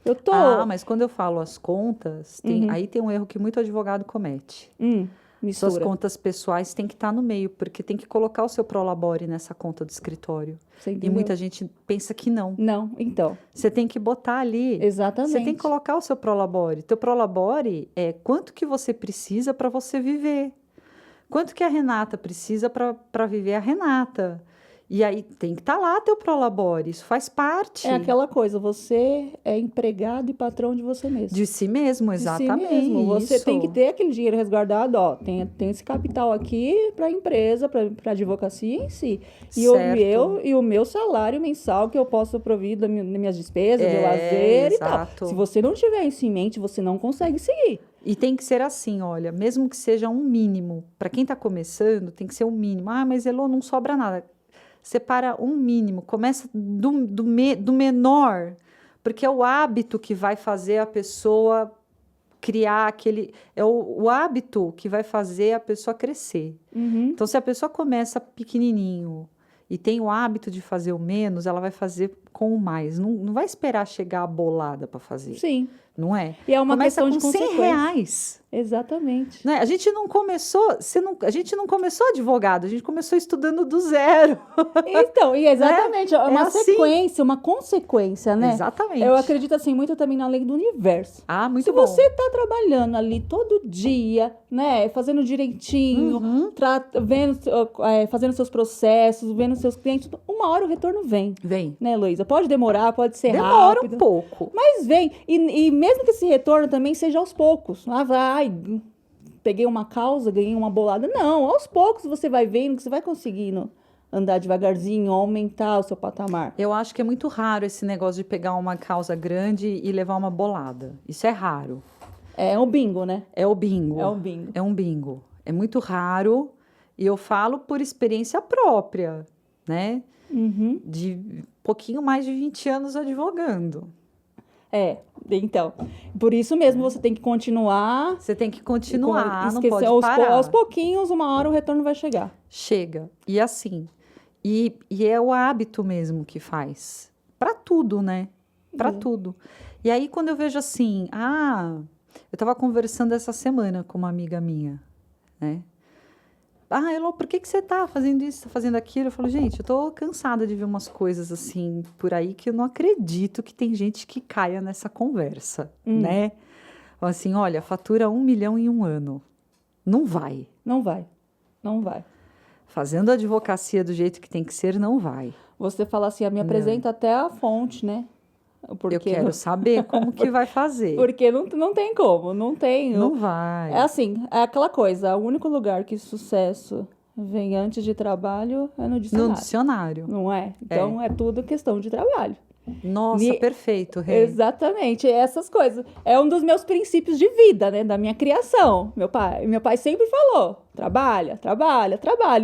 Eu tô... mas quando eu falo as contas, aí tem um erro que muito advogado comete. Mistura. Suas contas pessoais têm que estar no meio, porque tem que colocar o seu prolabore nessa conta do escritório. E muita gente pensa que não. Não, então. Você tem que botar ali. Exatamente. Você tem que colocar o seu prolabore. Teu prolabore é quanto que você precisa para você viver. Quanto que a Renata precisa para viver a Renata. E aí tem que estar lá teu prolabore, isso faz parte. É aquela coisa, você é empregado e patrão de você mesmo. De si mesmo, exatamente. De si mesmo. Você isso. tem que ter aquele dinheiro resguardado, ó, tem esse capital aqui para a empresa, para a advocacia em si. E o meu salário mensal que eu posso prover das minhas despesas, do lazer e tal. Se você não tiver isso em mente, você não consegue seguir. E tem que ser assim, olha, mesmo que seja um mínimo. Para quem está começando, tem que ser um mínimo. Mas Elô, não sobra nada. Separa um mínimo, começa do menor, porque é o hábito que vai fazer a pessoa criar aquele... É o hábito que vai fazer a pessoa crescer. Então, se a pessoa começa pequenininho e tem o hábito de fazer o menos, ela vai fazer com o mais. Não vai esperar chegar a bolada para fazer. Sim. Não é? E é uma Começa questão com de R$100. Exatamente. Né? A gente não começou, a gente não começou advogado, a gente começou estudando do zero. Então, e exatamente, é uma assim. sequência, uma consequência, né? Exatamente. Eu acredito assim muito também na lei do universo. Muito Se bom. você tá trabalhando ali todo dia, né, fazendo direitinho, fazendo seus processos, vendo seus clientes, uma hora o retorno vem. Vem. Né, Heloísa? Pode demorar, pode ser Demora rápido. um pouco. Mas vem. E mesmo que esse retorno também seja aos poucos. Peguei uma causa, ganhei uma bolada. Não, aos poucos você vai vendo que você vai conseguindo andar devagarzinho, aumentar o seu patamar. Eu acho que é muito raro esse negócio de pegar uma causa grande e levar uma bolada. Isso é raro. É o bingo, né? É o bingo. É o bingo. É um bingo. É muito raro e eu falo por experiência própria, né? De pouquinho mais de 20 anos advogando. Então, por isso mesmo você tem que continuar. Você tem que continuar, não esquecer, pode parar. Aos pouquinhos, uma hora o retorno vai chegar. Chega. E assim, e é o hábito mesmo que faz. Para tudo, né? Para tudo. E aí, quando eu vejo assim, eu estava conversando essa semana com uma amiga minha, né? Elô, por que você tá fazendo isso, tá fazendo aquilo? Eu falo, gente, eu tô cansada de ver umas coisas assim por aí que eu não acredito que tem gente que caia nessa conversa, né? Assim, olha, fatura 1 milhão em um ano. Não vai. Não vai. Não vai. Fazendo a advocacia do jeito que tem que ser, não vai. Você fala assim, me apresenta até a fonte, né? Porque eu quero saber como que vai fazer. Porque não tem como, não tem. Não vai. É assim, é aquela coisa, o único lugar que sucesso vem antes de trabalho é no dicionário. No dicionário. Não é? Então é tudo questão de trabalho. Nossa, perfeito, Rê. Exatamente, essas coisas. É um dos meus princípios de vida, né? Da minha criação. Meu pai sempre falou, trabalha,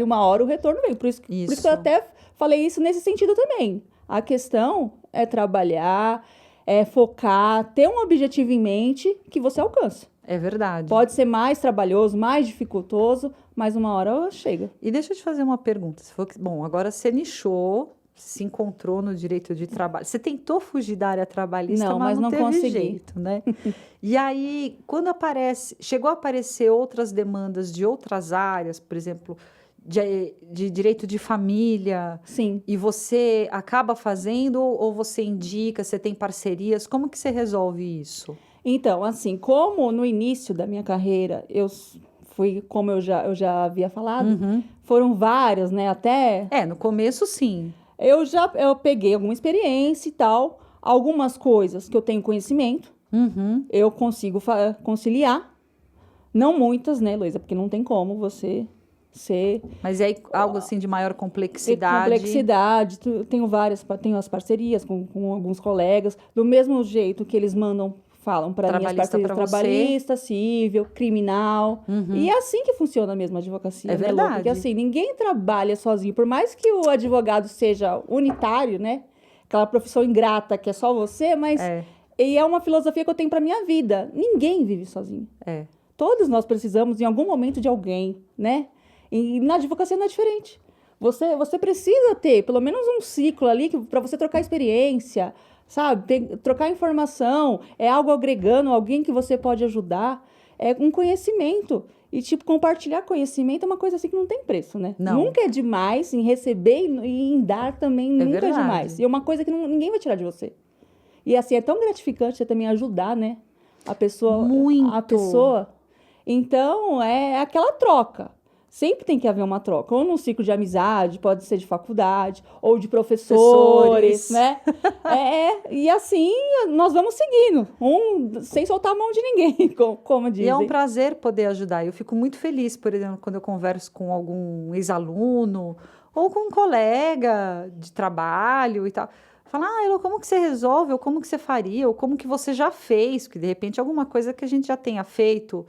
uma hora o retorno vem. Por isso que eu até falei isso nesse sentido também. A questão é trabalhar, é focar, ter um objetivo em mente que você alcança. É verdade. Pode ser mais trabalhoso, mais dificultoso, mas uma hora chega. E deixa eu te fazer uma pergunta. Bom, agora você nichou, se encontrou no direito de trabalho. Você tentou fugir da área trabalhista, Não, mas mas não teve consegui. jeito, né? E aí, quando chegou a aparecer outras demandas de outras áreas, por exemplo, de direito de família, Sim. e você acaba fazendo ou você indica, você tem parcerias, como que você resolve isso? Então, assim, como no início da minha carreira, fui, como eu já havia falado, foram várias, né? Até No começo sim. eu peguei alguma experiência e tal, algumas coisas que eu tenho conhecimento, eu consigo conciliar. Não muitas, né, Luísa? Porque não tem como você ser Mas aí algo assim de maior complexidade. complexidade. Tenho as parcerias com alguns colegas, do mesmo jeito que eles falam para mim as Trabalhista parcerias pra você. trabalhista, civil, criminal. E é assim que funciona mesmo a advocacia, É né, Lô? verdade. Porque assim, ninguém trabalha sozinho. Por mais que o advogado seja unitário, né? Aquela profissão ingrata que é só você, mas e é uma filosofia que eu tenho para minha vida. Ninguém vive sozinho. É. Todos nós precisamos, em algum momento, de alguém, né? E na advocacia não é diferente. Você precisa ter pelo menos um ciclo ali para você trocar experiência, sabe? Trocar informação, é algo agregando, alguém que você pode ajudar, é um conhecimento. E, tipo, compartilhar conhecimento é uma coisa assim que não tem preço, né? Não. Nunca é demais em receber e em dar também, nunca verdade. é demais. E é uma coisa que ninguém vai tirar de você. E, assim, é tão gratificante você também ajudar, né? A pessoa. Muito. A pessoa. Então, é aquela troca. Sempre tem que haver uma troca. Ou num ciclo de amizade, pode ser de faculdade, ou de professores, né? E assim, nós vamos seguindo, sem soltar a mão de ninguém, como dizem. E é um prazer poder ajudar. Eu fico muito feliz, por exemplo, quando eu converso com algum ex-aluno ou com um colega de trabalho e tal. Fala, Elô, como que você resolve? Ou como que você faria? Ou como que você já fez? Que de repente alguma coisa que a gente já tenha feito.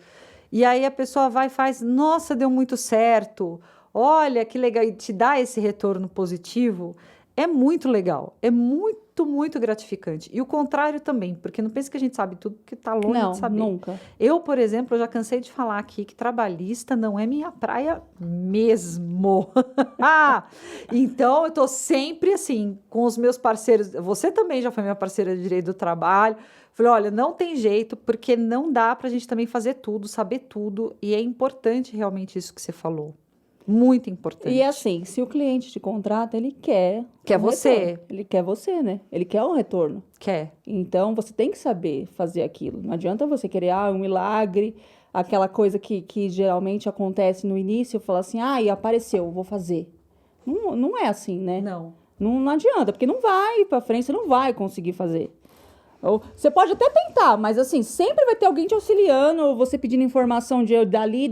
E aí a pessoa vai e faz, nossa, deu muito certo. Olha, que legal. E te dá esse retorno positivo. É muito legal. É muito, muito gratificante. E o contrário também, porque não pense que a gente sabe tudo, porque está longe de saber. Nunca. Eu, por exemplo, eu já cansei de falar aqui que trabalhista não é minha praia mesmo. Então, eu estou sempre assim, com os meus parceiros. Você também já foi minha parceira de direito do trabalho. Falei, olha, não tem jeito, porque não dá para a gente também fazer tudo, saber tudo. E é importante realmente isso que você falou. Muito importante. E assim, se o cliente te contrata, ele quer você. retorno. Ele quer você, né? Ele quer um retorno. Quer. Então, você tem que saber fazer aquilo. Não adianta você querer, um milagre, aquela coisa que geralmente acontece no início, falar assim, e apareceu, vou fazer. Não é assim, né? Não adianta, porque não vai para frente, você não vai conseguir fazer. Você pode até tentar, mas assim, sempre vai ter alguém te auxiliando, você pedindo informação dali,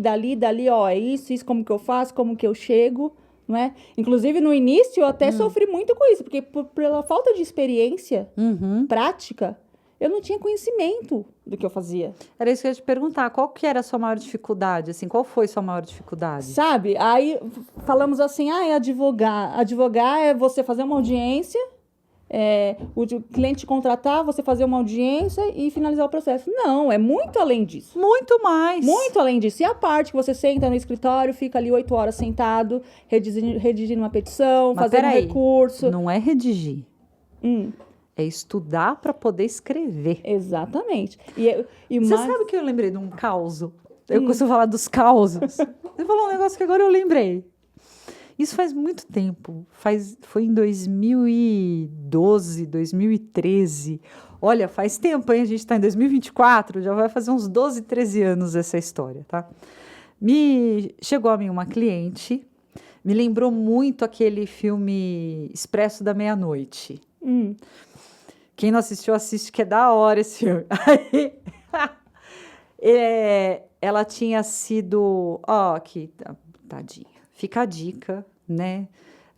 é isso, como que eu faço, como que eu chego, não é? Inclusive, no início, eu até sofri muito com isso, porque pela falta de experiência prática, eu não tinha conhecimento do que eu fazia. Era isso que eu ia te perguntar, qual que era a sua maior dificuldade, assim, qual foi a sua maior dificuldade? Sabe, aí falamos assim, advogar. Advogar é você fazer uma audiência, o cliente contratar, você fazer uma audiência e finalizar o processo. Não, é muito além disso. Muito mais. Muito além disso. E a parte que você senta no escritório, fica ali 8 horas sentado, redigindo uma petição, fazendo um recurso. Não é redigir. É estudar para poder escrever. Exatamente. Você sabe que eu lembrei de um causo? Eu costumo falar dos causos. Você falou um negócio que agora eu lembrei. Isso faz muito tempo, foi em 2012, 2013. Olha, faz tempo, hein? A gente está em 2024, já vai fazer uns 12, 13 anos essa história, tá? Chegou a mim uma cliente, me lembrou muito aquele filme Expresso da Meia-Noite. Quem não assistiu, assiste, que é da hora esse filme. Aí, ela tinha sido... aqui, tadinha. Fica a dica, né?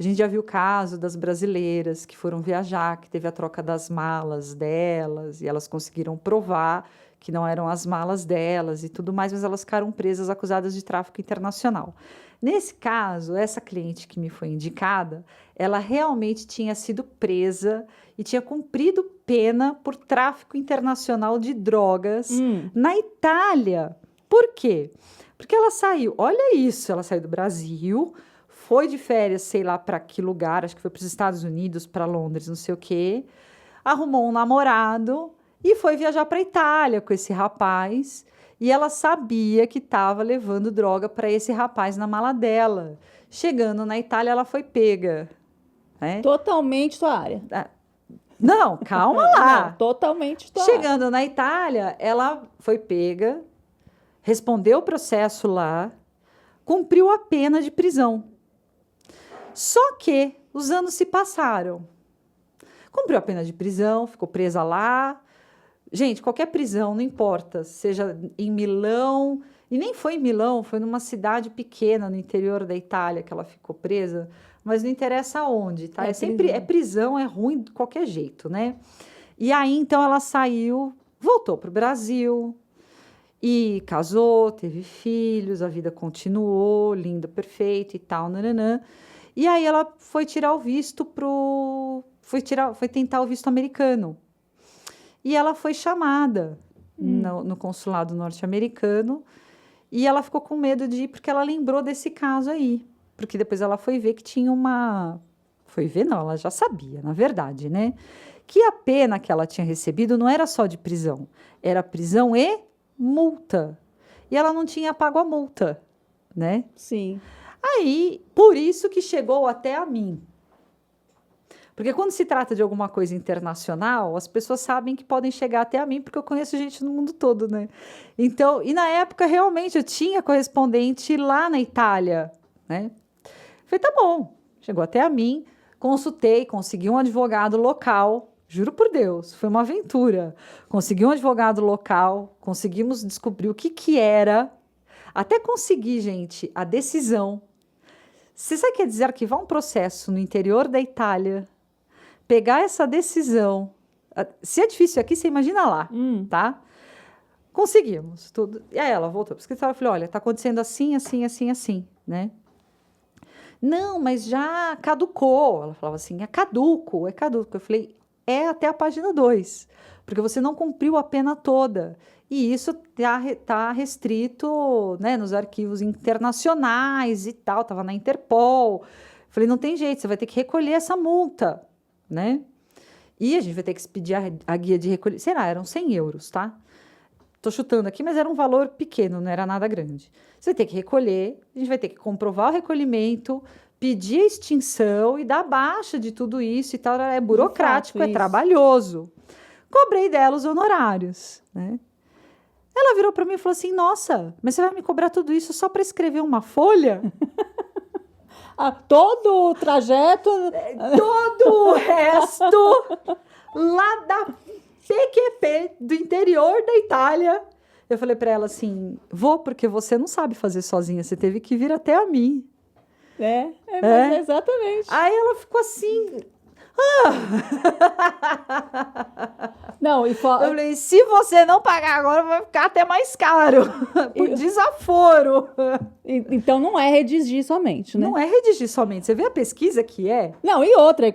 A gente já viu o caso das brasileiras que foram viajar, que teve a troca das malas delas, e elas conseguiram provar que não eram as malas delas e tudo mais, mas elas ficaram presas, acusadas de tráfico internacional. Nesse caso, essa cliente que me foi indicada, ela realmente tinha sido presa e tinha cumprido pena por tráfico internacional de drogas na Itália. Por quê? Porque ela saiu, olha isso, ela saiu do Brasil, foi de férias, sei lá para que lugar, acho que foi para os Estados Unidos, para Londres, não sei o quê, arrumou um namorado e foi viajar para a Itália com esse rapaz. E ela sabia que estava levando droga para esse rapaz na mala dela. Chegando na Itália, ela foi pega. Né? Totalmente tua área. Não, calma lá. Não, totalmente tua área. Chegando na Itália, ela foi pega, respondeu o processo lá, cumpriu a pena de prisão. Só que os anos se passaram. Cumpriu a pena de prisão, ficou presa lá. Gente, qualquer prisão, não importa, seja em Milão, e nem foi em Milão, foi numa cidade pequena no interior da Itália que ela ficou presa, mas não interessa onde, tá? É sempre prisão, é ruim de qualquer jeito, né? E aí, então, ela saiu, voltou para o Brasil e casou, teve filhos, a vida continuou, linda, perfeita e tal, nananã. E aí ela foi tirar o visto foi tentar o visto americano. E ela foi chamada no consulado norte-americano e ela ficou com medo de ir porque ela lembrou desse caso aí. Porque depois ela foi ver que tinha uma... Foi ver, não, ela já sabia, na verdade, né? Que a pena que ela tinha recebido não era só de prisão, era prisão e multa. E ela não tinha pago a multa, né? Sim. Aí, por isso que chegou até a mim. Porque quando se trata de alguma coisa internacional, as pessoas sabem que podem chegar até a mim, porque eu conheço gente no mundo todo, né? Então, e na época, realmente, eu tinha correspondente lá na Itália, né? Falei, tá bom. Chegou até a mim, consultei, consegui um advogado local, juro por Deus, foi uma aventura. Consegui um advogado local, conseguimos descobrir o que era, até conseguir, gente, a decisão. Você sabe o que quer dizer arquivar um processo no interior da Itália, pegar essa decisão, se é difícil aqui, você imagina lá, tá? Conseguimos tudo. E aí ela voltou para o escritório e falou, olha, tá acontecendo assim, assim, assim, assim, né? Não, mas já caducou. Ela falava assim, é caduco. Eu falei, é até a página 2, porque você não cumpriu a pena toda. E isso tá restrito, né, nos arquivos internacionais e tal, estava na Interpol. Falei, não tem jeito, você vai ter que recolher essa multa, né? E a gente vai ter que expedir a guia de recolher. Será? Eram 100 euros, tá? Tô chutando aqui, mas era um valor pequeno, não era nada grande. Você vai ter que recolher, a gente vai ter que comprovar o recolhimento, pedir a extinção e dar baixa de tudo isso e tal. É burocrático, é trabalhoso. Cobrei dela os honorários, né? Ela virou para mim e falou assim, nossa, mas você vai me cobrar tudo isso só para escrever uma folha? Todo o trajeto... Todo o resto lá da PQP, do interior da Itália. Eu falei para ela assim, vou porque você não sabe fazer sozinha, você teve que vir até a mim. Mas exatamente. Aí ela ficou assim... Não, eu falei, se você não pagar agora, vai ficar até mais caro. Por desaforo. Então não é redigir somente, né? Não é redigir somente. Você vê a pesquisa que é? Não, e outra,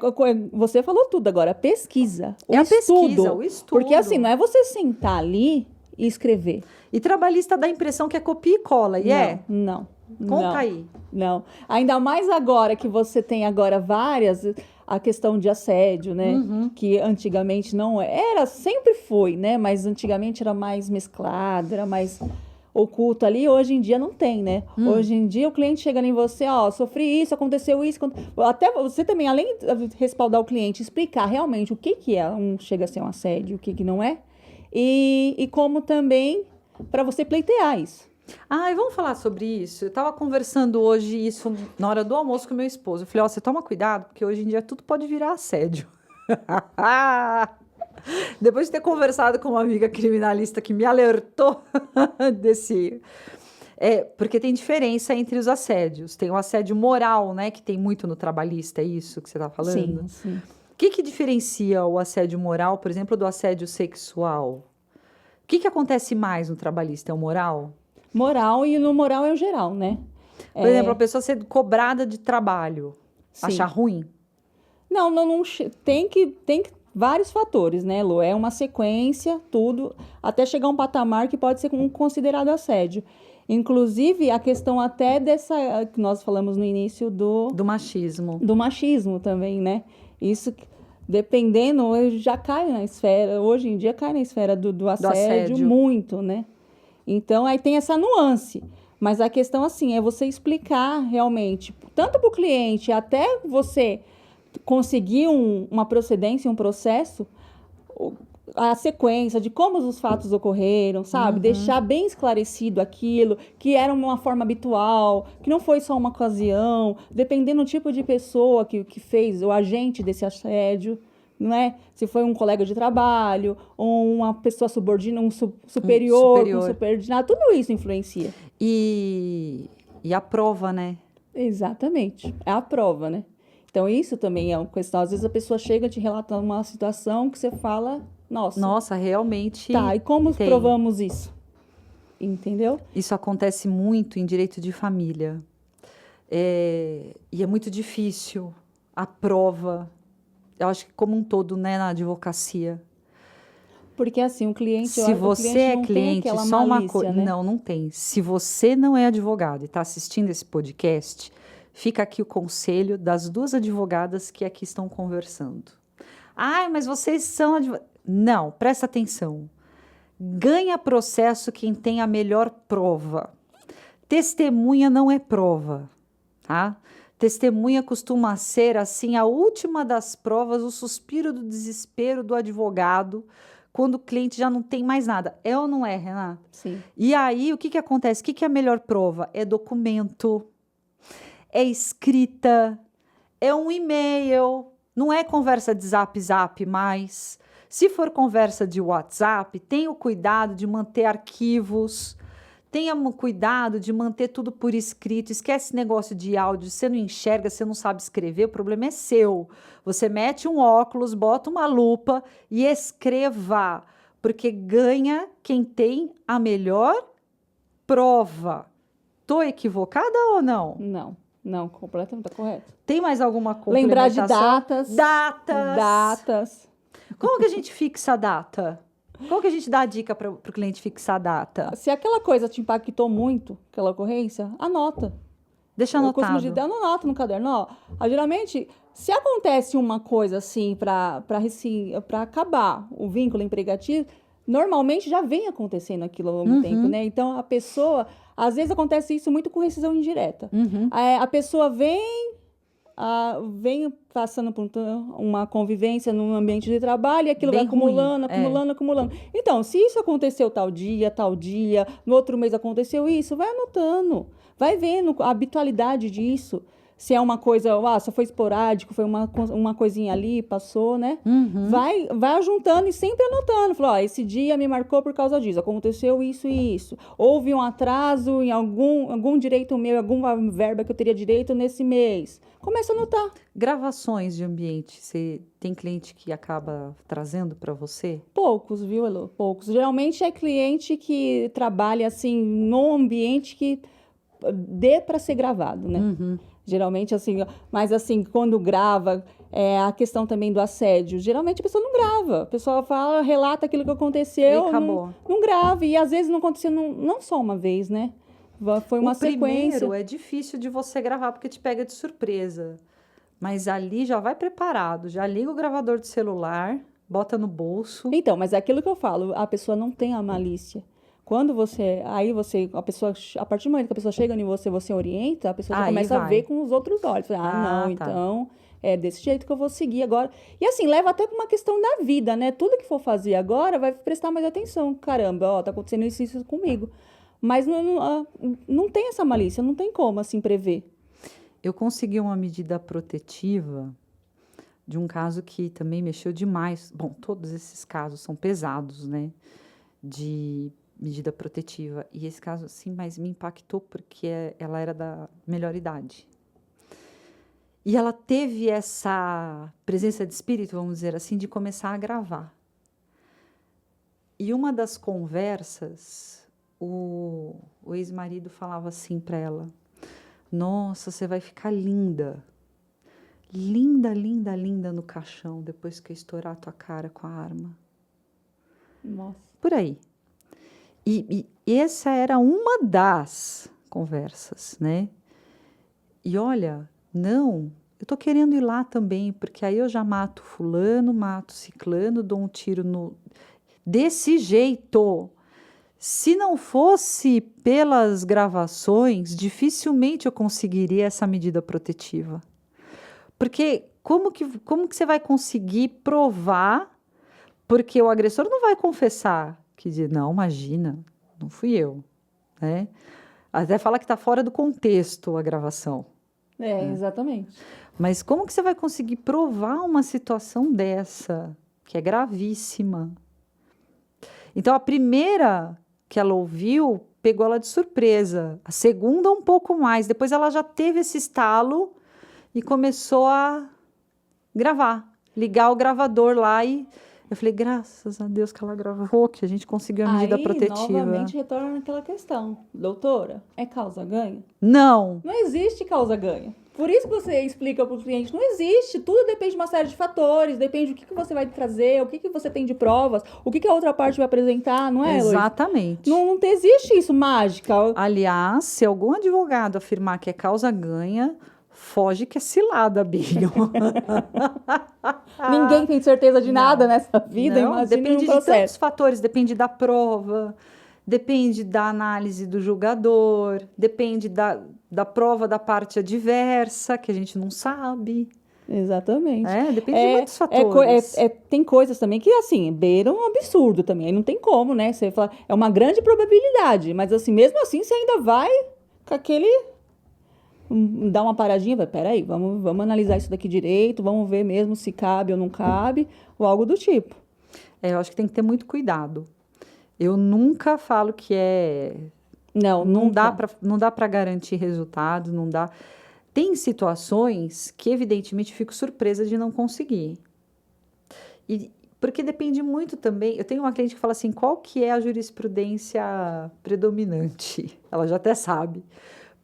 você falou tudo agora, pesquisa. O estudo. Porque assim, não é você sentar ali e escrever. E trabalhista dá a impressão que é copia e cola, e Não. Conta aí. Não. Ainda mais agora que você tem agora várias... A questão de assédio, né? Que antigamente não era, sempre foi, né? Mas antigamente era mais mesclado, era mais oculto ali. Hoje em dia não tem, né? Hoje em dia o cliente chega em você, ó, sofri isso, aconteceu isso. Até você também, além de respaldar o cliente, explicar realmente o que é, chega a ser um assédio, o que não é. E como também para você pleitear isso. E vamos falar sobre isso. Eu estava conversando hoje isso na hora do almoço com meu esposo. Eu falei, você toma cuidado, porque hoje em dia tudo pode virar assédio. Depois de ter conversado com uma amiga criminalista que me alertou desse... Porque tem diferença entre os assédios. Tem o assédio moral, né? Que tem muito no trabalhista, é isso que você está falando? Sim, sim. O que diferencia o assédio moral, por exemplo, do assédio sexual? O que acontece mais no trabalhista? É o moral? Moral, e no moral é o geral, né? Por exemplo, a pessoa ser cobrada de trabalho, Sim. achar ruim? Não, tem que vários fatores, né, Lu? É uma sequência, tudo, até chegar a um patamar que pode ser considerado assédio. Inclusive, a questão até dessa, que nós falamos no início Do machismo. do machismo também, né? Isso, dependendo, já cai na esfera, hoje em dia cai na esfera do assédio muito, né? Então, aí tem essa nuance. Mas a questão, assim, é você explicar realmente, tanto para o cliente, até você conseguir uma procedência, um processo, a sequência de como os fatos ocorreram, sabe? Deixar bem esclarecido aquilo, que era uma forma habitual, que não foi só uma ocasião, dependendo do tipo de pessoa que fez, o agente desse assédio, não é? Se foi um colega de trabalho, ou uma pessoa subordinada, um superior, um subordinado, tudo isso influencia. E a prova, né? Exatamente, é a prova, né? Então, isso também é uma questão. Às vezes a pessoa chega te relatando uma situação que você fala, nossa, realmente. Tá, e como provamos isso? Entendeu? Isso acontece muito em direito de família. E é muito difícil a prova. Eu acho que como um todo, né, na advocacia. Porque assim, o cliente... Se você é cliente, só uma coisa... Né? Não tem. Se você não é advogado e está assistindo esse podcast, fica aqui o conselho das duas advogadas que aqui estão conversando. Ai, mas vocês são advogados. Não, presta atenção. Ganha processo quem tem a melhor prova. Testemunha não é prova, tá? Testemunha costuma ser, assim, a última das provas, o suspiro do desespero do advogado, quando o cliente já não tem mais nada. É ou não é, Renata? Sim. E aí, o que acontece? O que é a melhor prova? É documento, é escrita, é um e-mail, não é conversa de zap mais. Se for conversa de WhatsApp, tenha o cuidado de manter arquivos, tenha cuidado de manter tudo por escrito, esquece esse negócio de áudio, você não enxerga, você não sabe escrever, o problema é seu. Você mete um óculos, bota uma lupa e escreva, porque ganha quem tem a melhor prova. Tô equivocada ou não? Não, completamente, tá correto. Tem mais alguma Lembrar complementação? de datas. Como que a gente fixa a data? Como que a gente dá a dica para o cliente fixar a data? Se aquela coisa te impactou muito, aquela ocorrência, anota. Deixa anotado. Eu costumo dizer, anota no caderno. Ó, geralmente, se acontece uma coisa assim para acabar o vínculo emregativo, normalmente já vem acontecendo aquilo ao longo do tempo, né? Então, a pessoa... Às vezes acontece isso muito com rescisão indireta. A pessoa vem passando por uma convivência num ambiente de trabalho e aquilo vai acumulando. Então, se isso aconteceu tal dia, no outro mês aconteceu isso, vai anotando, vai vendo a habitualidade disso. Se é uma coisa, só foi esporádico, foi uma coisinha ali, passou, né? Vai juntando e sempre anotando. Falou, esse dia me marcou por causa disso, aconteceu isso e isso. Houve um atraso em algum direito meu, alguma verba que eu teria direito nesse mês. Começa a anotar. Gravações de ambiente, você tem cliente que acaba trazendo para você? Poucos, viu, Elô? Poucos. Geralmente é cliente que trabalha, assim, num ambiente que dê para ser gravado, né? Geralmente, assim, mas assim, quando grava, a questão também do assédio, geralmente a pessoa não grava. A pessoa fala, relata aquilo que aconteceu, e acabou. Não grava. E às vezes não aconteceu não só uma vez, né? Foi uma sequência. Primeiro é difícil de você gravar porque te pega de surpresa. Mas ali já vai preparado, já liga o gravador de celular, bota no bolso. Então, mas é aquilo que eu falo, a pessoa não tem a malícia. Quando a pessoa, a partir do momento que a pessoa chega em você orienta, a pessoa já começa a ver com os outros olhos. Não, então, é desse jeito que eu vou seguir agora. E assim, leva até para uma questão da vida, né? Tudo que for fazer agora, vai prestar mais atenção. Caramba, tá acontecendo isso comigo. Mas não tem essa malícia, não tem como, assim, prever. Eu consegui uma medida protetiva de um caso que também mexeu demais. Bom, todos esses casos são pesados, né? De medida protetiva. E esse caso, sim, mas me impactou porque ela era da melhor idade. E ela teve essa presença de espírito, vamos dizer assim, de começar a gravar. E uma das conversas, o ex-marido falava assim para ela: nossa, você vai ficar linda. Linda, linda, linda no caixão depois que eu estourar a tua cara com a arma. Nossa. Por aí. E essa era uma das conversas, né? E olha, não, eu tô querendo ir lá também, porque aí eu já mato fulano, mato ciclano, dou um tiro no... Desse jeito. Se não fosse pelas gravações, dificilmente eu conseguiria essa medida protetiva. Porque como que você vai conseguir provar? Porque o agressor não vai confessar que diz, não, imagina, não fui eu, né? Até fala que está fora do contexto a gravação. Exatamente. Mas como que você vai conseguir provar uma situação dessa, que é gravíssima? Então, a primeira que ela ouviu pegou ela de surpresa. A segunda, um pouco mais. Depois, ela já teve esse estalo e começou a gravar. Ligar o gravador lá e... Eu falei, graças a Deus que ela gravou, que a gente conseguiu a medida protetiva. Novamente retorna naquela questão. Doutora, é causa-ganha? Não. Não existe causa-ganha. Por isso que você explica para o cliente, não existe. Tudo depende de uma série de fatores, depende do que você vai trazer, o que você tem de provas, o que a outra parte vai apresentar, não é, Heloísa? Exatamente. Não existe isso mágica. Aliás, se algum advogado afirmar que é causa-ganha, foge que é cilada, Bíblia. Ninguém tem certeza de nada nessa vida, não, imagina depende um processo. de tantos fatores, depende da prova, depende da análise do julgador, depende da prova da parte adversa, que a gente não sabe. Exatamente. Depende de muitos fatores. Tem coisas também que, assim, beiram um absurdo também. Aí não tem como, né? Você fala, é uma grande probabilidade, mas, assim, mesmo assim, você ainda vai com aquele... Dá uma paradinha, vai, peraí, vamos analisar isso daqui direito, vamos ver mesmo se cabe ou não cabe, ou algo do tipo. Eu acho que tem que ter muito cuidado. Eu nunca falo que não dá para garantir resultados, não dá. Tem situações que, evidentemente, fico surpresa de não conseguir. Porque depende muito também. Eu tenho uma cliente que fala assim, qual que é a jurisprudência predominante? Ela já até sabe.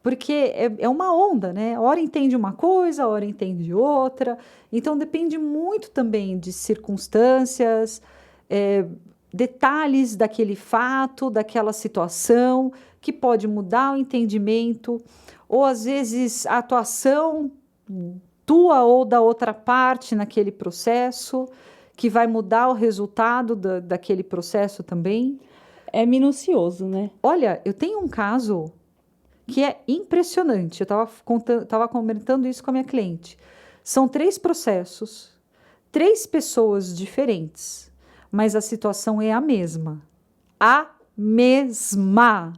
Porque é uma onda, né? Hora entende uma coisa, hora entende outra. Então, depende muito também de circunstâncias, detalhes daquele fato, daquela situação, que pode mudar o entendimento, ou às vezes a atuação tua ou da outra parte naquele processo, que vai mudar o resultado daquele processo também. É minucioso, né? Olha, eu tenho um caso que é impressionante. Eu estava comentando isso com a minha cliente. São 3 processos, 3 pessoas diferentes, mas a situação é a mesma. A mesma.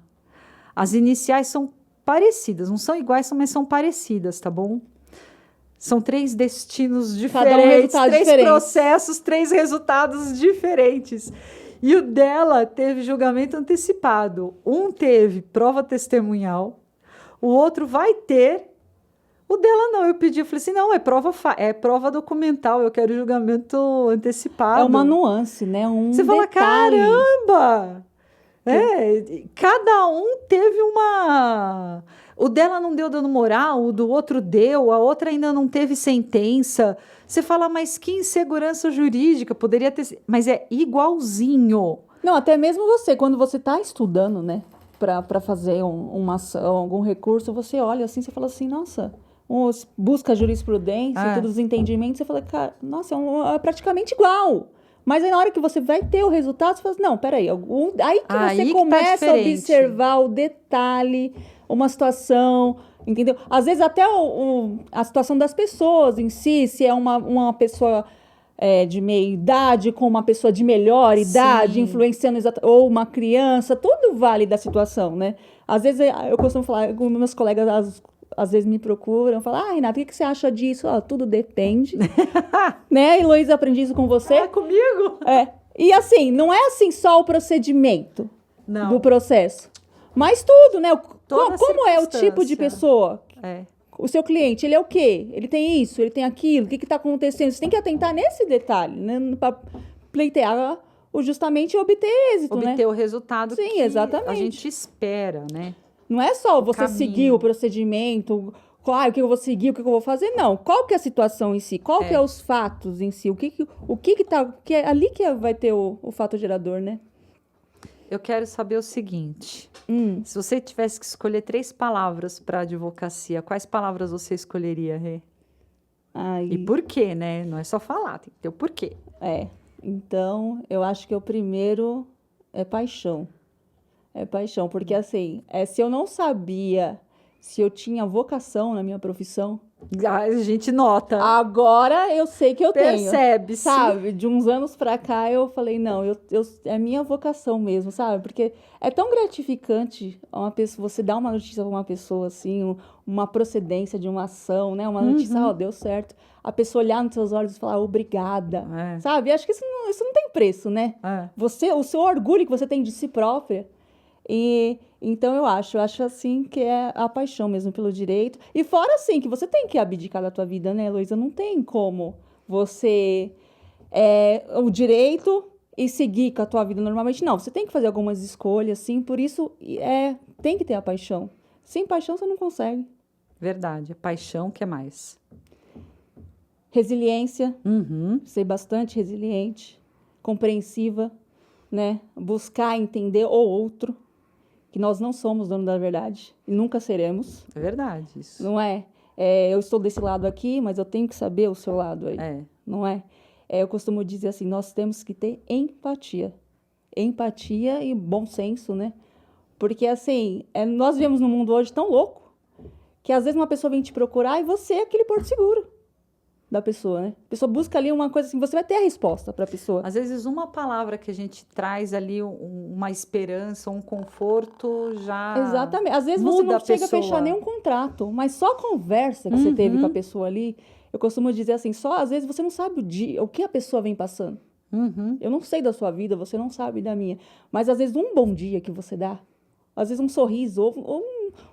As iniciais são parecidas, não são iguais, mas são parecidas, tá bom? São 3 destinos diferentes, 3 processos, 3 resultados diferentes. E o dela teve julgamento antecipado. Um teve prova testemunhal, o outro vai ter. O dela não, eu pedi, eu falei assim, não, é prova documental, eu quero julgamento antecipado. É uma nuance, né? Você fala, caramba! Cada um teve uma... O dela não deu dano moral, o do outro deu, a outra ainda não teve sentença. Você fala, mas que insegurança jurídica, poderia ter... Mas é igualzinho. Não, até mesmo você, quando você está estudando, né, para fazer uma ação, algum recurso, você olha assim, você fala assim, nossa, busca a jurisprudência, todos os entendimentos, você fala, cara, nossa, é praticamente igual. Mas aí na hora que você vai ter o resultado, você fala assim, não, peraí, aí que você começa a observar o detalhe, uma situação, entendeu? Às vezes até a situação das pessoas em si, se é uma pessoa de meia idade com uma pessoa de melhor idade, influenciando ou uma criança, tudo vale da situação, né? Às vezes eu costumo falar com meus colegas, às vezes me procuram, falam, Renata, o que você acha disso? Tudo depende. Né, Heloísa, aprendi isso com você? Comigo? E assim, não é assim só o procedimento. Não. do processo. Mas tudo, né? Toda Como é o tipo de circunstância. pessoa? É. O seu cliente, ele é o quê? Ele tem isso, ele tem aquilo, o que está acontecendo? Você tem que atentar nesse detalhe, né? Para pleitear justamente obter êxito, né? Obter o resultado Sim, que exatamente. a gente espera, né? Não é só você caminho. seguir o procedimento, claro, o que eu vou seguir, o que eu vou fazer, não. Qual que é a situação em si? Qual que é os fatos em si? Que é ali que vai ter o fato gerador, né? Eu quero saber o seguinte. Se você tivesse que escolher 3 palavras para advocacia, quais palavras você escolheria, Rê? Aí, E por quê, né? Não é só falar, tem que ter o porquê. Então, eu acho que o primeiro é paixão. É paixão, porque assim, se eu não sabia se eu tinha vocação na minha profissão, A gente nota, agora eu sei que eu tenho. percebe-se. Sabe, de uns anos pra cá eu falei, não, é minha vocação mesmo, sabe? Porque é tão gratificante uma pessoa, você dar uma notícia pra uma pessoa, assim, uma procedência de uma ação, né? Uma notícia, deu certo. A pessoa olhar nos seus olhos e falar, obrigada, sabe? Acho que isso não tem preço, né? O seu orgulho que você tem de si própria. E então eu acho assim que é a paixão mesmo pelo direito. E fora assim, que você tem que abdicar da tua vida, né, Heloísa? Não tem como você o direito e seguir com a tua vida normalmente. Não, você tem que fazer algumas escolhas, sim. Por isso, tem que ter a paixão. Sem paixão, você não consegue. Verdade, paixão, o que mais? Resiliência, ser bastante resiliente, compreensiva, né? Buscar entender o outro, que nós não somos dono da verdade e nunca seremos. É verdade isso. Não é? Eu estou desse lado aqui, mas eu tenho que saber o seu lado aí. Não é? Eu costumo dizer assim, nós temos que ter empatia. Empatia e bom senso, né? Porque, assim, nós vivemos num mundo hoje tão louco que, às vezes, uma pessoa vem te procurar e você é aquele porto seguro da pessoa, né? A pessoa busca ali uma coisa assim, você vai ter a resposta para a pessoa. Às vezes, uma palavra que a gente traz ali, uma esperança, um conforto, já Exatamente. Às vezes você não chega a fechar nenhum contrato, mas só a conversa que você teve com a pessoa ali, eu costumo dizer assim, às vezes você não sabe o que a pessoa vem passando. Eu não sei da sua vida, você não sabe da minha. Mas às vezes um bom dia que você dá, às vezes um sorriso ou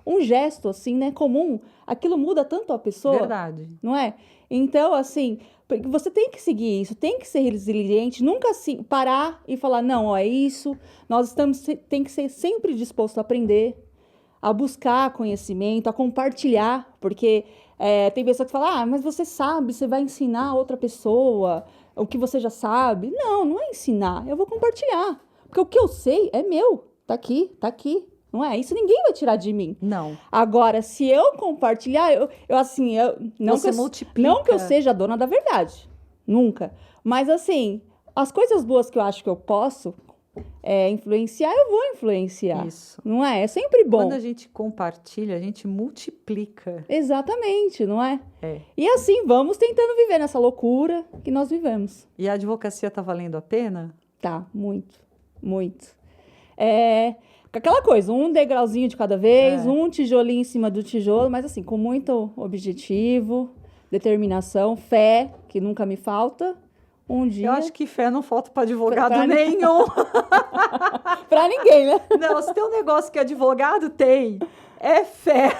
um gesto assim, né, comum, aquilo muda tanto a pessoa. Verdade. Não é? Então, assim, você tem que seguir isso, tem que ser resiliente, nunca assim, parar e falar, não, ó, é isso, tem que ser sempre disposto a aprender, a buscar conhecimento, a compartilhar, porque tem pessoa que fala, mas você sabe, você vai ensinar a outra pessoa o que você já sabe. Não é ensinar, eu vou compartilhar, porque o que eu sei é meu, tá aqui. Não é? Isso ninguém vai tirar de mim. Não. Agora, se eu compartilhar, multiplica. Não que eu seja a dona da verdade. Nunca. Mas, assim, as coisas boas que eu acho que eu posso influenciar, eu vou influenciar. Isso. Não é? É sempre bom. Quando a gente compartilha, a gente multiplica. Exatamente, não é? E assim, vamos tentando viver nessa loucura que nós vivemos. E a advocacia tá valendo a pena? Tá, muito. Aquela coisa, um degrauzinho de cada vez, um tijolinho em cima do tijolo, mas assim, com muito objetivo, determinação, fé, que nunca me falta. Um dia... Eu acho que fé não falta para advogado nenhum. Para ninguém, né? Não, se tem um negócio que advogado tem, é fé.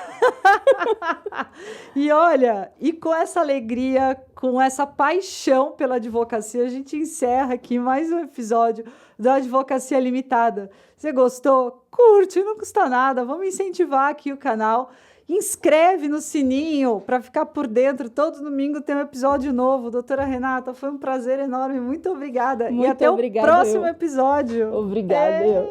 E olha, e com essa alegria, com essa paixão pela advocacia, a gente encerra aqui mais um episódio da Advocacia Limitada. Você gostou? Curte, não custa nada. Vamos incentivar aqui o canal. Inscreve no sininho para ficar por dentro. Todo domingo tem um episódio novo. Doutora Renata, foi um prazer enorme. Muito obrigada. Muito e até obrigada, o próximo episódio. Obrigada.